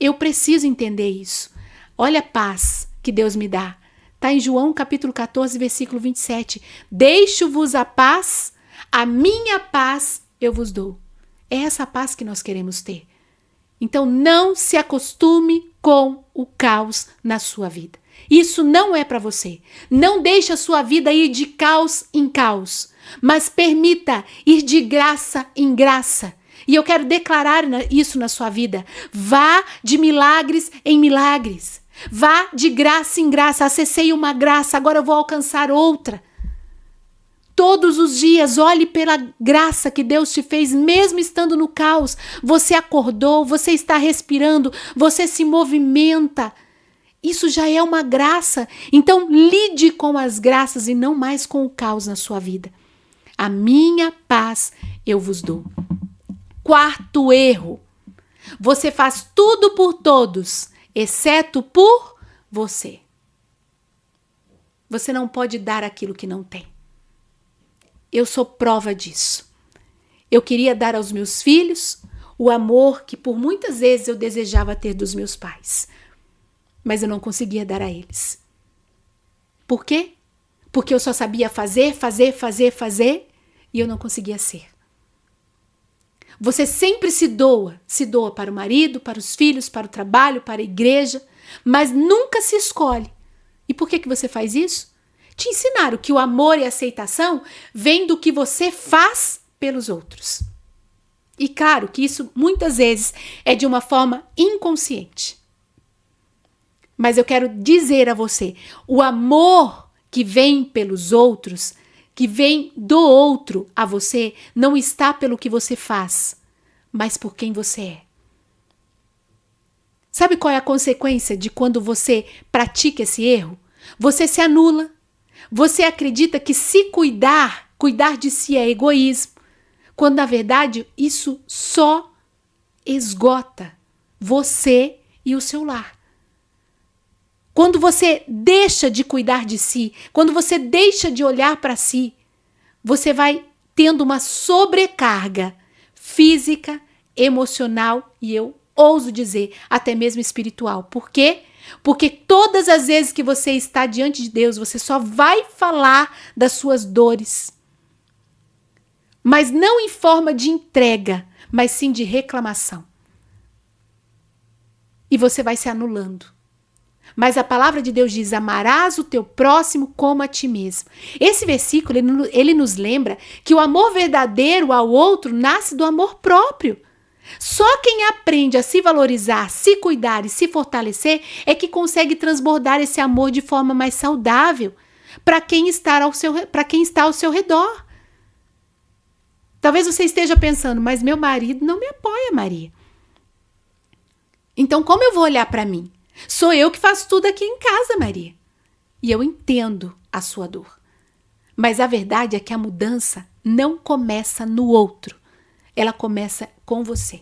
Eu preciso entender isso. Olha a paz que Deus me dá. Está em João capítulo 14, versículo 27. Deixo-vos a paz, a minha paz eu vos dou. É essa paz que nós queremos ter. Então não se acostume com o caos na sua vida. Isso não é para você. Não deixe a sua vida ir de caos em caos, mas permita ir de graça em graça. E eu quero declarar isso na sua vida. Vá de milagres em milagres. Vá de graça em graça. Acessei uma graça, agora eu vou alcançar outra. Todos os dias, olhe pela graça que Deus te fez, mesmo estando no caos. Você acordou, você está respirando, você se movimenta. Isso já é uma graça. Então, lide com as graças e não mais com o caos na sua vida. A minha paz eu vos dou. Quarto erro. Você faz tudo por todos, exceto por você. Você não pode dar aquilo que não tem. Eu sou prova disso. Eu queria dar aos meus filhos o amor que por muitas vezes eu desejava ter dos meus pais. Mas eu não conseguia dar a eles. Por quê? Porque eu só sabia fazer e eu não conseguia ser. Você sempre se doa para o marido, para os filhos, para o trabalho, para a igreja, mas nunca se escolhe. E por que você faz isso? Te ensinaram que o amor e a aceitação vem do que você faz pelos outros. E claro que isso muitas vezes é de uma forma inconsciente. Mas eu quero dizer a você, o amor que vem pelos outros, que vem do outro a você, não está pelo que você faz, mas por quem você é. Sabe qual é a consequência de quando você pratica esse erro? Você se anula. Você acredita que se cuidar de si é egoísmo, quando na verdade isso só esgota você e o seu lar. Quando você deixa de cuidar de si, quando você deixa de olhar para si, você vai tendo uma sobrecarga física, emocional e eu ouso dizer até mesmo espiritual. Por quê? Porque todas as vezes que você está diante de Deus, você só vai falar das suas dores. Mas não em forma de entrega, mas sim de reclamação. E você vai se anulando. Mas a palavra de Deus diz, amarás o teu próximo como a ti mesmo. Esse versículo, ele nos lembra que o amor verdadeiro ao outro nasce do amor próprio. Só quem aprende a se valorizar, se cuidar e se fortalecer é que consegue transbordar esse amor de forma mais saudável para quem está ao seu redor. Talvez você esteja pensando, mas meu marido não me apoia, Maria. Então como eu vou olhar para mim? Sou eu que faço tudo aqui em casa, Maria. E eu entendo a sua dor. Mas a verdade é que a mudança não começa no outro. Ela começa com você.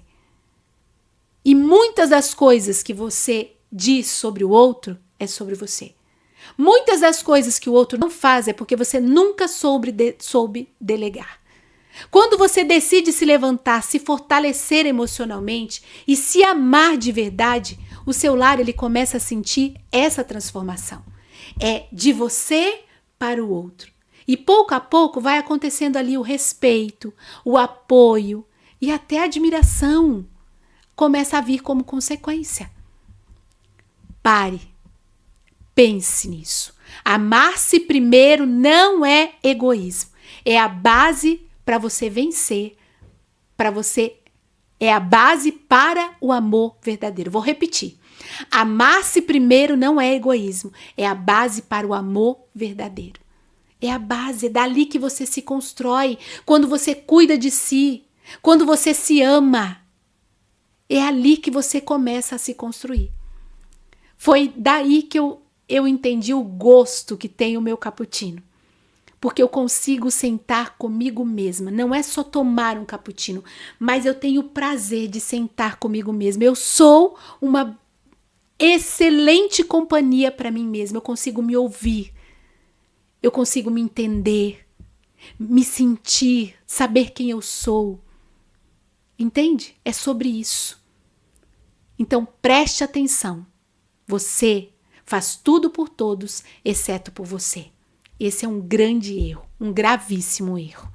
E muitas das coisas que você diz sobre o outro é sobre você. Muitas das coisas que o outro não faz é porque você nunca soube delegar. Quando você decide se levantar, se fortalecer emocionalmente e se amar de verdade, o seu lar ele começa a sentir essa transformação. É de você para o outro. E pouco a pouco vai acontecendo ali o respeito, o apoio e até a admiração começa a vir como consequência. Pare, pense nisso. Amar-se primeiro não é egoísmo. É a base para você vencer, é a base para o amor verdadeiro. Vou repetir. Amar-se primeiro não é egoísmo, é a base para o amor verdadeiro. É a base, é dali que você se constrói, quando você cuida de si, quando você se ama. É ali que você começa a se construir. Foi daí que eu entendi o gosto que tem o meu cappuccino. Porque eu consigo sentar comigo mesma. Não é só tomar um cappuccino, mas eu tenho o prazer de sentar comigo mesma. Eu sou uma excelente companhia para mim mesma. Eu consigo me ouvir. Eu consigo me entender, me sentir, saber quem eu sou. Entende? É sobre isso. Então preste atenção. Você faz tudo por todos, exceto por você. Esse é um grande erro, um gravíssimo erro.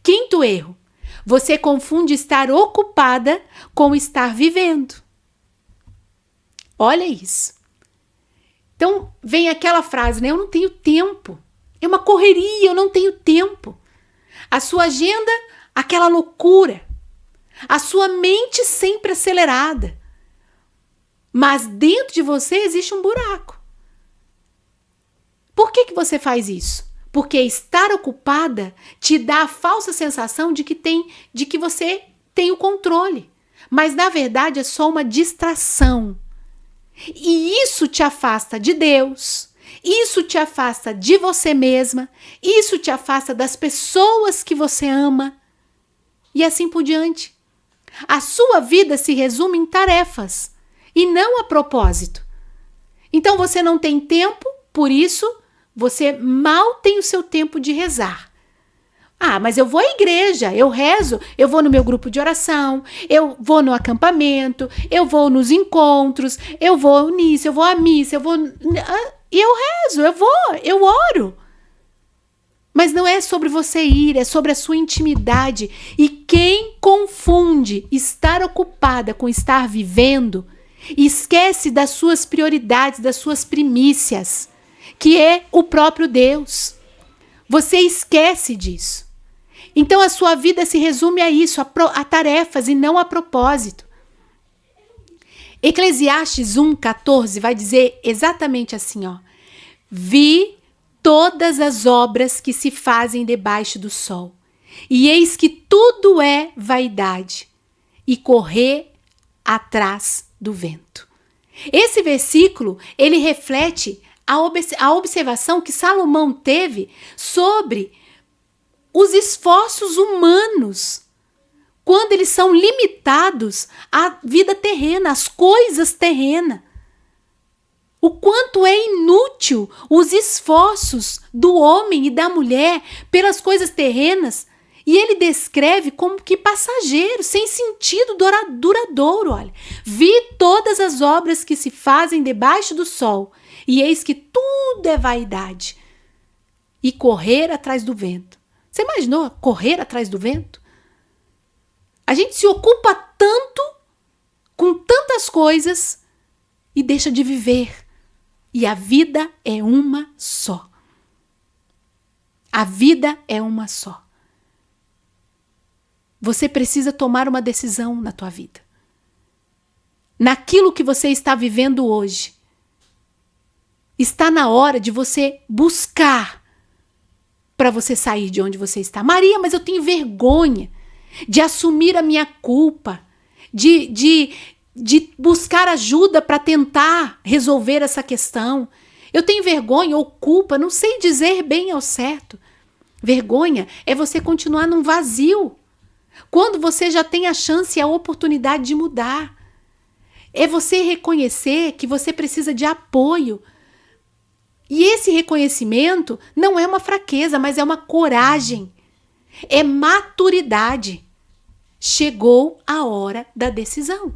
Quinto erro, você confunde estar ocupada com estar vivendo. Olha isso. Então vem aquela frase, né? Eu não tenho tempo. É uma correria, eu não tenho tempo. A sua agenda, aquela loucura. A sua mente sempre acelerada. Mas dentro de você existe um buraco. Por que você faz isso? Porque estar ocupada te dá a falsa sensação de que você tem o controle. Mas na verdade é só uma distração. E isso te afasta de Deus. Isso te afasta de você mesma. Isso te afasta das pessoas que você ama. E assim por diante. A sua vida se resume em tarefas e não a propósito. Então você não tem tempo, por isso você mal tem o seu tempo de rezar. Ah, mas eu vou à igreja, eu rezo, eu vou no meu grupo de oração, eu vou no acampamento, eu vou nos encontros, eu vou nisso, eu vou à missa, e eu rezo, eu oro. Mas não é sobre você ir, é sobre a sua intimidade. E quem confunde estar ocupada com estar vivendo, esquece das suas prioridades, das suas primícias, que é o próprio Deus. Você esquece disso. Então a sua vida se resume a isso, a tarefas e não a propósito. Eclesiastes 1:14 vai dizer exatamente assim, ó: vi todas as obras que se fazem debaixo do sol, e eis que tudo é vaidade, e correr atrás do vento. Esse versículo, ele reflete a observação que Salomão teve sobre os esforços humanos, quando eles são limitados à vida terrena, às coisas terrenas. O quanto é inútil os esforços do homem e da mulher pelas coisas terrenas. E ele descreve como que passageiro, sem sentido duradouro. Olha, vi todas as obras que se fazem debaixo do sol, e eis que tudo é vaidade, e correr atrás do vento. Você imaginou correr atrás do vento? A gente se ocupa tanto com tantas coisas e deixa de viver. E a vida é uma só. A vida é uma só. Você precisa tomar uma decisão na tua vida. Naquilo que você está vivendo hoje. Está na hora de você buscar para você sair de onde você está. Maria, mas eu tenho vergonha de assumir a minha culpa, de buscar ajuda para tentar resolver essa questão. Eu tenho vergonha ou culpa, não sei dizer bem ao certo. Vergonha é você continuar num vazio, quando você já tem a chance e a oportunidade de mudar. É você reconhecer que você precisa de apoio. E esse reconhecimento não é uma fraqueza, mas é uma coragem. É maturidade. Chegou a hora da decisão.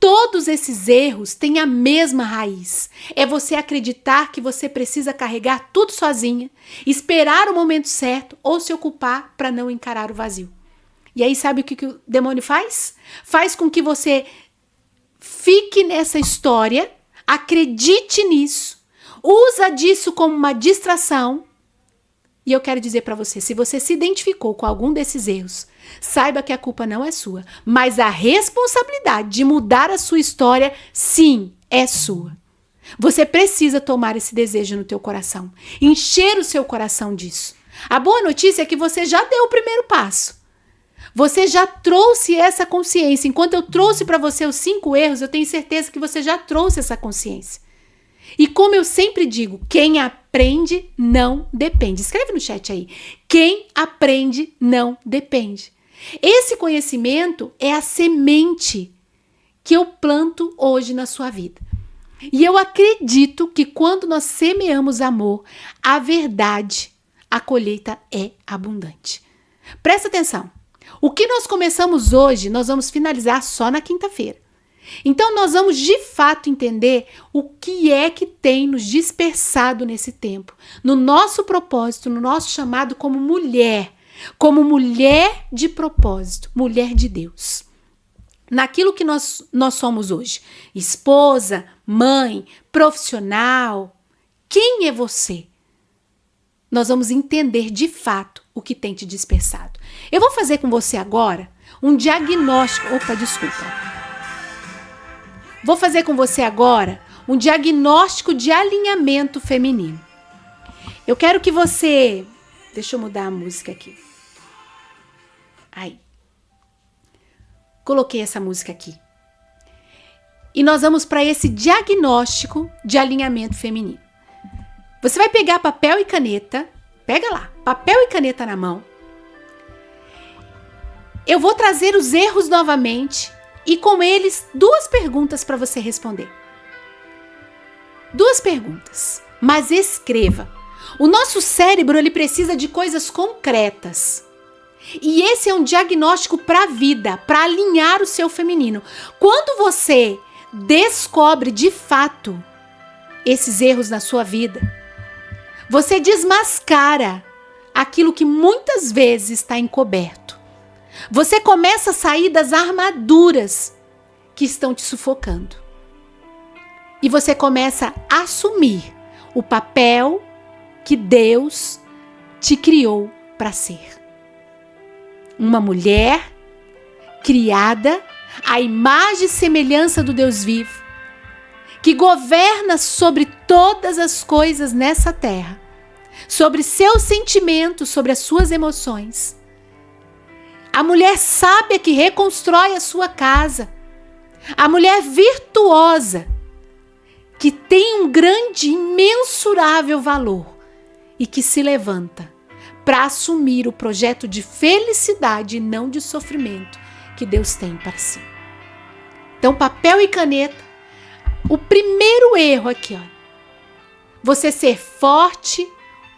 Todos esses erros têm a mesma raiz. É você acreditar que você precisa carregar tudo sozinha, esperar o momento certo ou se ocupar para não encarar o vazio. E aí sabe o que o demônio faz? Faz com que você fique nessa história, acredite nisso, usa disso como uma distração. E eu quero dizer para você, se você se identificou com algum desses erros, saiba que a culpa não é sua, mas a responsabilidade de mudar a sua história, sim, é sua. Você precisa tomar esse desejo no teu coração, encher o seu coração disso. A boa notícia é que você já deu o primeiro passo. Você já trouxe essa consciência. Enquanto eu trouxe para você os 5 erros, eu tenho certeza que você já trouxe essa consciência. E como eu sempre digo, quem aprende não depende. Escreve no chat aí. Quem aprende não depende. Esse conhecimento é a semente que eu planto hoje na sua vida. E eu acredito que quando nós semeamos amor, a verdade, a colheita é abundante. Presta atenção. O que nós começamos hoje, nós vamos finalizar só na quinta-feira. Então, nós vamos de fato entender o que é que tem nos dispersado nesse tempo, no nosso propósito, no nosso chamado como mulher de propósito, mulher de Deus. Naquilo que nós somos hoje, esposa, mãe, profissional, quem é você? Nós vamos entender de fato o que tem te dispersado. Eu vou fazer com você agora um diagnóstico. Vou fazer com você agora um diagnóstico de alinhamento feminino. Eu quero que você... Deixa eu mudar a música aqui. Aí. Coloquei essa música aqui. E nós vamos para esse diagnóstico de alinhamento feminino. Você vai pegar papel e caneta. Pega lá, papel e caneta na mão. Eu vou trazer os erros novamente e com eles 2 perguntas para você responder. 2 perguntas, mas escreva. O nosso cérebro ele precisa de coisas concretas. E esse é um diagnóstico para a vida, para alinhar o seu feminino. Quando você descobre de fato esses erros na sua vida, você desmascara aquilo que muitas vezes está encoberto. Você começa a sair das armaduras que estão te sufocando. E você começa a assumir o papel que Deus te criou para ser. Uma mulher criada à imagem e semelhança do Deus vivo, que governa sobre todas as coisas nessa terra, sobre seus sentimentos, sobre as suas emoções. A mulher sábia que reconstrói a sua casa. A mulher virtuosa que tem um grande, imensurável valor e que se levanta para assumir o projeto de felicidade e não de sofrimento que Deus tem para si. Então, papel e caneta. O primeiro erro aqui, ó. Você ser forte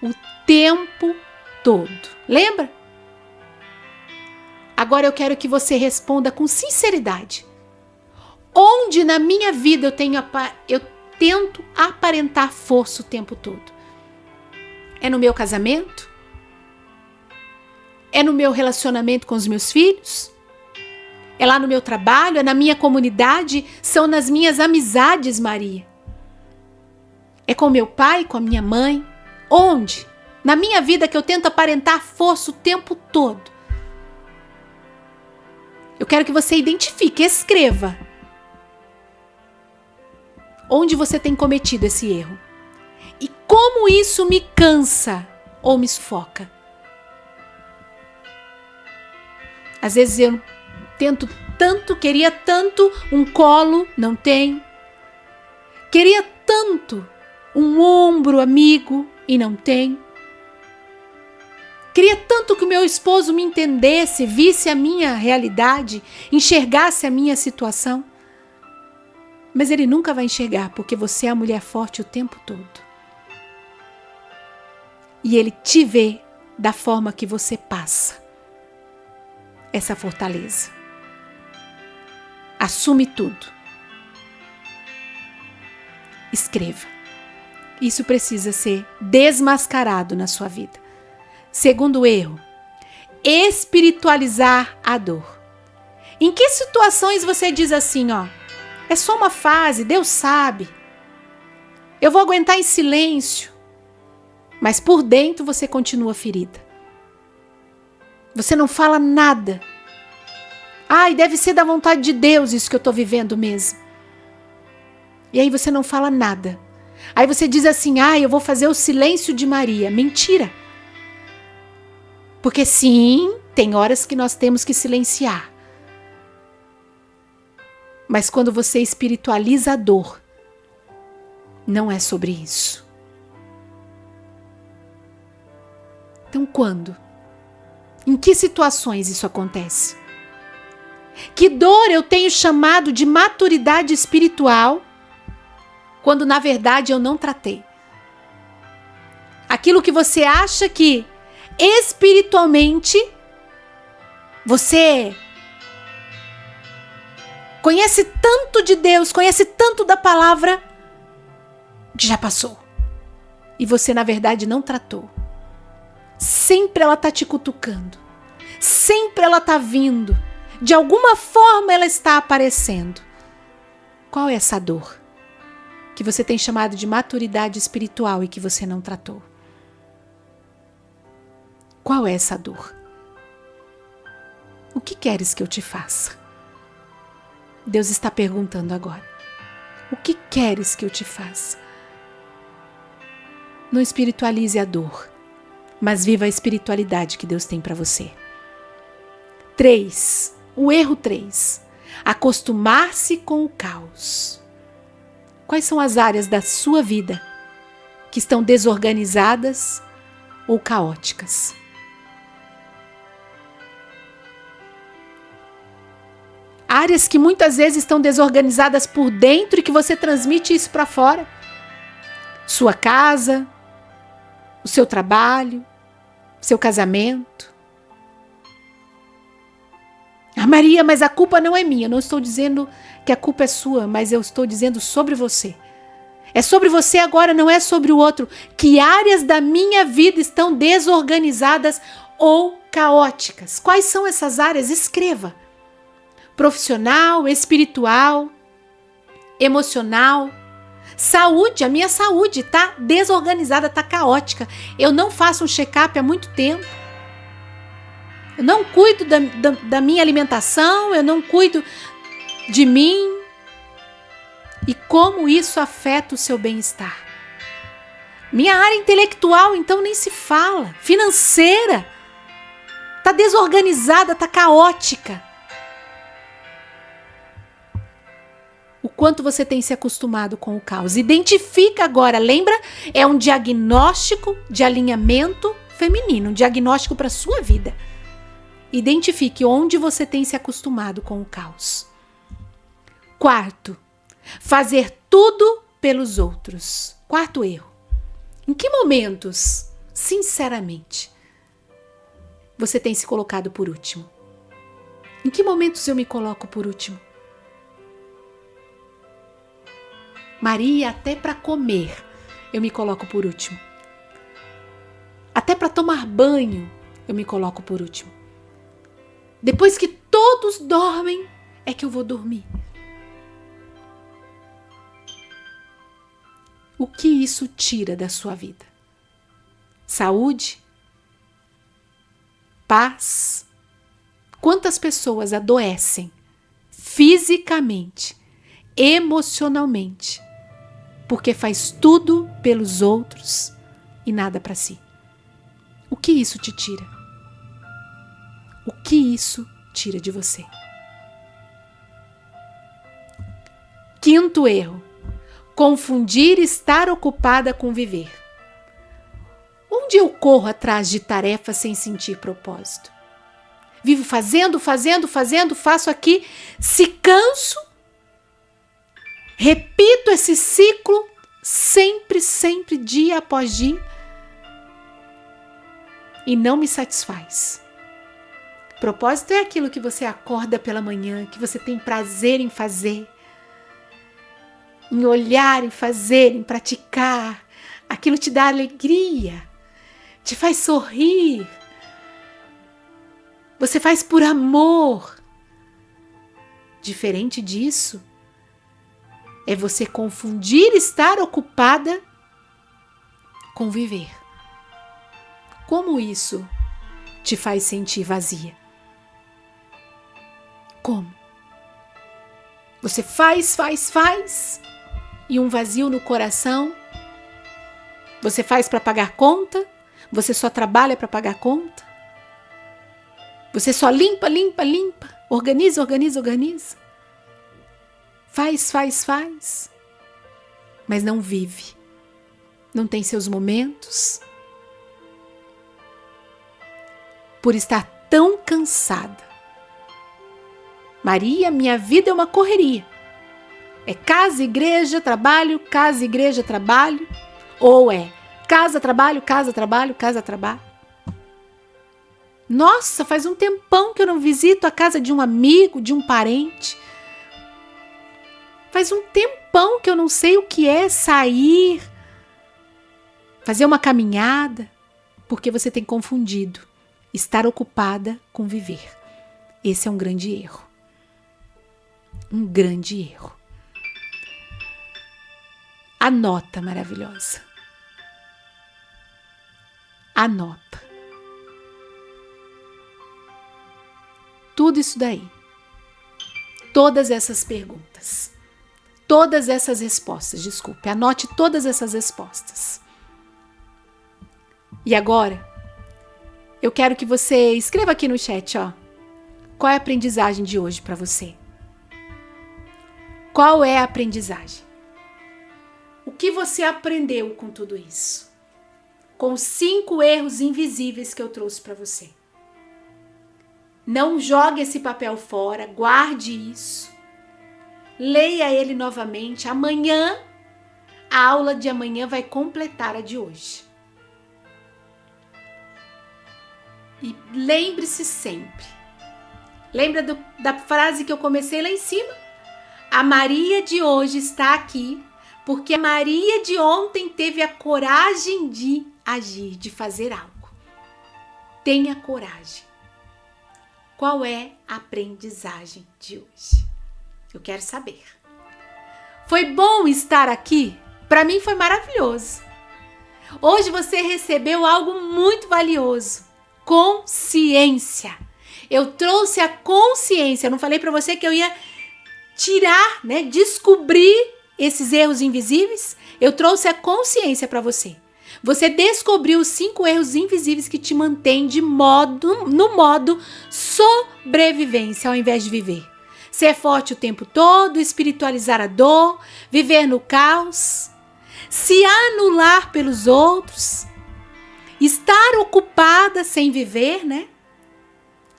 o tempo todo. Lembra? Agora eu quero que você responda com sinceridade. Onde na minha vida eu tento aparentar força o tempo todo? É no meu casamento? É no meu relacionamento com os meus filhos? É lá no meu trabalho? É na minha comunidade? São nas minhas amizades, Maria? É com meu pai, com a minha mãe? Onde? Na minha vida que eu tento aparentar força o tempo todo? Eu quero que você identifique, escreva. Onde você tem cometido esse erro? E como isso me cansa ou me sufoca? Às vezes eu tento tanto, queria tanto um colo, não tenho. Queria tanto um ombro amigo e não tenho. Queria tanto que o meu esposo me entendesse, visse a minha realidade, enxergasse a minha situação. Mas ele nunca vai enxergar, porque você é a mulher forte o tempo todo. E ele te vê da forma que você passa essa fortaleza. Assume tudo. Escreva. Isso precisa ser desmascarado na sua vida. Segundo erro, espiritualizar a dor. Em que situações você diz assim, ó, é só uma fase, Deus sabe. Eu vou aguentar em silêncio. Mas por dentro você continua ferida. Você não fala nada. Ai, deve ser da vontade de Deus isso que eu estou vivendo mesmo. E aí você não fala nada. Aí você diz assim, ai, eu vou fazer o silêncio de Maria. Mentira. Porque sim, tem horas que nós temos que silenciar. Mas quando você espiritualiza a dor, não é sobre isso. Então quando? Em que situações isso acontece? Que dor eu tenho chamado de maturidade espiritual, quando na verdade eu não tratei? Aquilo que você acha que espiritualmente você conhece tanto de Deus, conhece tanto da palavra, que já passou. E você na verdade não tratou. Sempre ela está te cutucando. Sempre ela está vindo. De alguma forma ela está aparecendo. Qual é essa dor que você tem chamado de maturidade espiritual e que você não tratou? Qual é essa dor? O que queres que eu te faça? Deus está perguntando agora. O que queres que eu te faça? Não espiritualize a dor, mas viva a espiritualidade que Deus tem para você. 3. O erro 3. Acostumar-se com o caos. Quais são as áreas da sua vida que estão desorganizadas ou caóticas? Áreas que muitas vezes estão desorganizadas por dentro e que você transmite isso para fora. Sua casa, o seu trabalho, seu casamento. Ah, Maria, mas a culpa não é minha. Eu não estou dizendo que a culpa é sua, mas eu estou dizendo sobre você. É sobre você agora, não é sobre o outro. Que áreas da minha vida estão desorganizadas ou caóticas? Quais são essas áreas? Escreva. Profissional, espiritual, emocional, Saúde, a minha saúde tá desorganizada, tá caótica. Eu não faço um check-up há muito tempo. Eu não cuido da minha alimentação, eu não cuido de mim. E como isso afeta o seu bem-estar? Minha área intelectual, então, nem se fala. Financeira. Tá desorganizada, tá caótica. O quanto você tem se acostumado com o caos. Identifica agora, lembra? É um diagnóstico de alinhamento feminino, um diagnóstico para a sua vida. Identifique onde você tem se acostumado com o caos. Quarto, fazer tudo pelos outros. Quarto erro. Em que momentos, sinceramente, você tem se colocado por último? Em que momentos eu me coloco por último? Maria, até para comer, eu me coloco por último. Até para tomar banho, eu me coloco por último. Depois que todos dormem, é que eu vou dormir. O que isso tira da sua vida? Saúde? Paz? Quantas pessoas adoecem fisicamente, emocionalmente, porque faz tudo pelos outros e nada para si? O que isso te tira? O que isso tira de você? Quinto erro. Confundir estar ocupada com viver. Onde eu corro atrás de tarefas sem sentir propósito? Vivo fazendo, faço aqui, se canso, repito esse ciclo sempre, dia após dia, e não me satisfaz. Propósito é aquilo que você acorda pela manhã, que você tem prazer em fazer, em olhar, em fazer, em praticar. Aquilo te dá alegria, te faz sorrir. Você faz por amor. Diferente disso, é você confundir estar ocupada com viver. Como isso te faz sentir vazia? Como? Você faz e um vazio no coração. Você faz para pagar conta? Você só trabalha para pagar conta? Você só limpa, organiza. Faz, mas não vive. Não tem seus momentos. Por estar tão cansada. Maria, minha vida é uma correria. É casa, igreja, trabalho, casa, igreja, trabalho. Ou é casa, trabalho, casa, trabalho, casa, trabalho. Nossa, faz um tempão que eu não visito a casa de um amigo, de um parente. Faz um tempão que eu não sei o que é sair, fazer uma caminhada, porque você tem confundido estar ocupada com viver. Esse é um grande erro. Um grande erro. Anota, maravilhosa. Anota. Tudo isso daí. Todas essas perguntas. Todas essas respostas, desculpe. Anote todas essas respostas. E agora, eu quero que você escreva aqui no chat, ó. Qual é a aprendizagem de hoje para você? Qual é a aprendizagem? O que você aprendeu com tudo isso? Com os 5 erros invisíveis que eu trouxe para você. Não jogue esse papel fora, guarde isso. Leia ele novamente. Amanhã, a aula de amanhã vai completar a de hoje. E lembre-se sempre. Lembra da frase que eu comecei lá em cima? A Maria de hoje está aqui porque a Maria de ontem teve a coragem de agir, de fazer algo. Tenha coragem. Qual é a aprendizagem de hoje? Eu quero saber. Foi bom estar aqui Para mim foi maravilhoso. Hoje você recebeu algo muito valioso. Consciência. Eu trouxe a consciência. Eu não falei para você que eu ia tirar, né, descobrir esses erros invisíveis? Eu trouxe a consciência para você. Você descobriu os 5 erros invisíveis que te mantêm no modo sobrevivência ao invés de viver. Ser forte o tempo todo, espiritualizar a dor, viver no caos, se anular pelos outros, estar ocupada sem viver, né?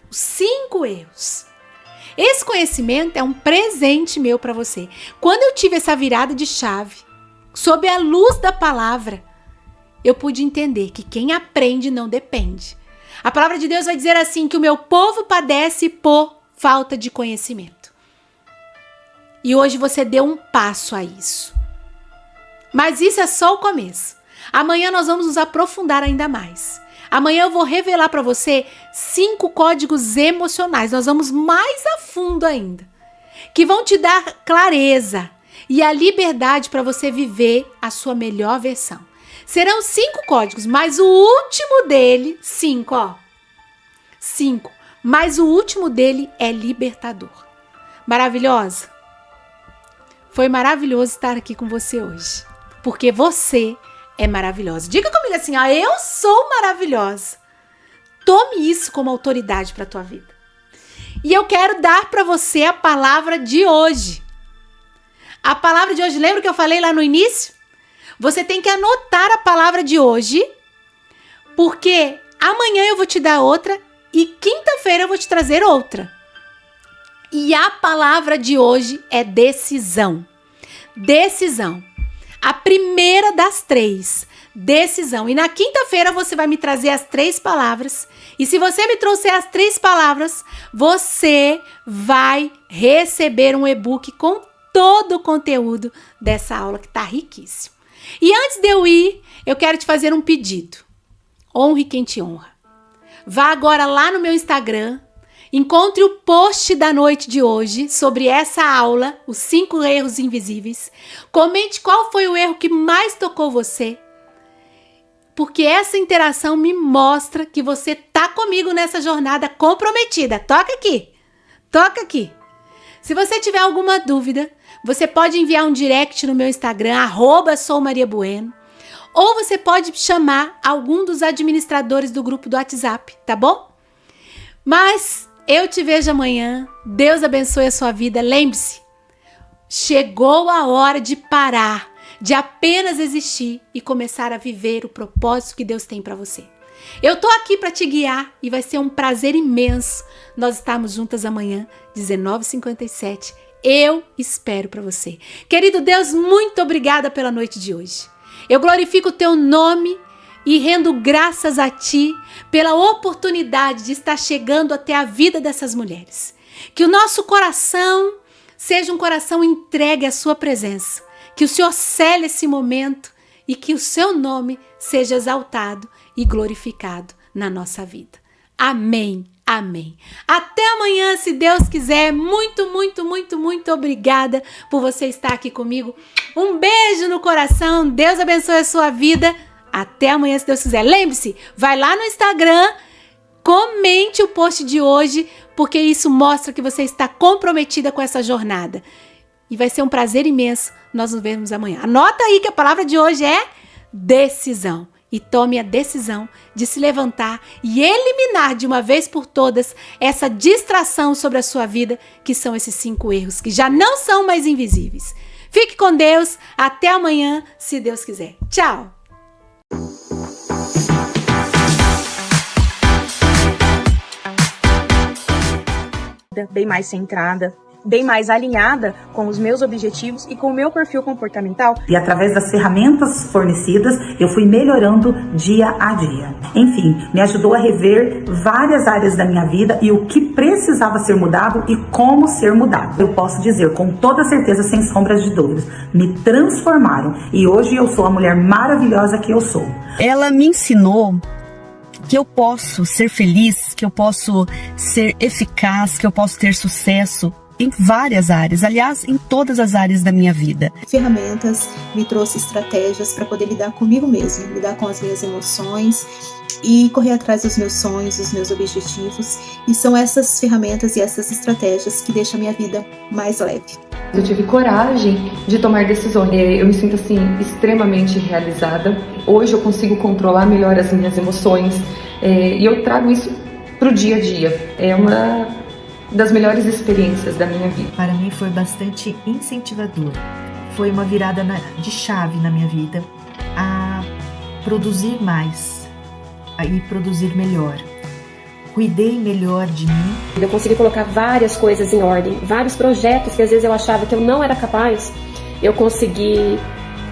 Os 5 erros. Esse conhecimento é um presente meu para você. Quando eu tive essa virada de chave, sob a luz da palavra, eu pude entender que quem aprende não depende. A palavra de Deus vai dizer assim, que o meu povo padece por falta de conhecimento. E hoje você deu um passo a isso. Mas isso é só o começo. Amanhã nós vamos nos aprofundar ainda mais. Amanhã eu vou revelar para você 5 códigos emocionais. Nós vamos mais a fundo ainda. Que vão te dar clareza e a liberdade para você viver a sua melhor versão. Serão 5 códigos, mas o último dele, 5, ó. 5, mas o último dele é libertador. Maravilhosa? Foi maravilhoso estar aqui com você hoje, porque você é maravilhosa. Diga comigo assim, ó, eu sou maravilhosa. Tome isso como autoridade para a tua vida. E eu quero dar para você a palavra de hoje. A palavra de hoje, lembra que eu falei lá no início? Você tem que anotar a palavra de hoje, porque amanhã eu vou te dar outra e quinta-feira eu vou te trazer outra. E a palavra de hoje é decisão. Decisão. A primeira das 3. Decisão. E na quinta-feira você vai me trazer as 3 palavras. E se você me trouxer as 3 palavras, você vai receber um e-book com todo o conteúdo dessa aula que está riquíssimo. E antes de eu ir, eu quero te fazer um pedido. Honre quem te honra. Vá agora lá no meu Instagram, encontre o post da noite de hoje sobre essa aula, os 5 erros invisíveis. Comente qual foi o erro que mais tocou você, porque essa interação me mostra que você tá comigo nessa jornada comprometida. Toca aqui, toca aqui. Se você tiver alguma dúvida, você pode enviar um direct no meu Instagram, @soumariabueno, ou você pode chamar algum dos administradores do grupo do WhatsApp, tá bom? Mas eu te vejo amanhã. Deus abençoe a sua vida. Lembre-se, chegou a hora de parar, de apenas existir e começar a viver o propósito que Deus tem para você. Eu tô aqui para te guiar e vai ser um prazer imenso nós estarmos juntas amanhã, 19h57. Eu espero para você. Querido Deus, muito obrigada pela noite de hoje. Eu glorifico o teu nome e rendo graças a ti pela oportunidade de estar chegando até a vida dessas mulheres. Que o nosso coração seja um coração entregue à sua presença. Que o Senhor cele esse momento e que o seu nome seja exaltado e glorificado na nossa vida. Amém, amém. Até amanhã, se Deus quiser. Muito, muito, muito, muito obrigada por você estar aqui comigo. Um beijo no coração. Deus abençoe a sua vida. Até amanhã, se Deus quiser. Lembre-se, vai lá no Instagram, comente o post de hoje, porque isso mostra que você está comprometida com essa jornada. E vai ser um prazer imenso nós nos vermos amanhã. Anota aí que a palavra de hoje é decisão. E tome a decisão de se levantar e eliminar de uma vez por todas essa distração sobre a sua vida, que são esses 5 erros, que já não são mais invisíveis. Fique com Deus. Até amanhã, se Deus quiser. Tchau! Bem mais centrada, bem mais alinhada com os meus objetivos e com o meu perfil comportamental. E através das ferramentas fornecidas, eu fui melhorando dia a dia. Enfim, me ajudou a rever várias áreas da minha vida e o que precisava ser mudado e como ser mudado. Eu posso dizer com toda certeza, sem sombras de dúvidas, me transformaram e hoje eu sou a mulher maravilhosa que eu sou. Ela me ensinou que eu posso ser feliz, que eu posso ser eficaz, que eu posso ter sucesso em várias áreas, aliás, em todas as áreas da minha vida. Ferramentas, me trouxe estratégias para poder lidar comigo mesma, lidar com as minhas emoções e correr atrás dos meus sonhos, dos meus objetivos. E são essas ferramentas e essas estratégias que deixam a minha vida mais leve. Eu tive coragem de tomar decisões. Eu me sinto assim extremamente realizada. Hoje eu consigo controlar melhor as minhas emoções e eu trago isso para o dia a dia. É uma das melhores experiências da minha vida. Para mim foi bastante incentivador. Foi uma virada de chave na minha vida a produzir mais e produzir melhor. Cuidei melhor de mim. Eu consegui colocar várias coisas em ordem, vários projetos que às vezes eu achava que eu não era capaz, eu consegui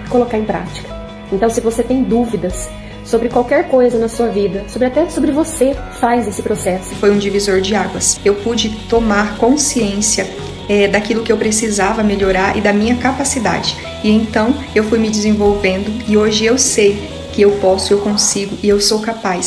colocar em prática. Então, se você tem dúvidas sobre qualquer coisa na sua vida, até sobre você, faz esse processo. Foi um divisor de águas. Eu pude tomar consciência daquilo que eu precisava melhorar e da minha capacidade. E então eu fui me desenvolvendo e hoje eu sei que eu posso, eu consigo e eu sou capaz.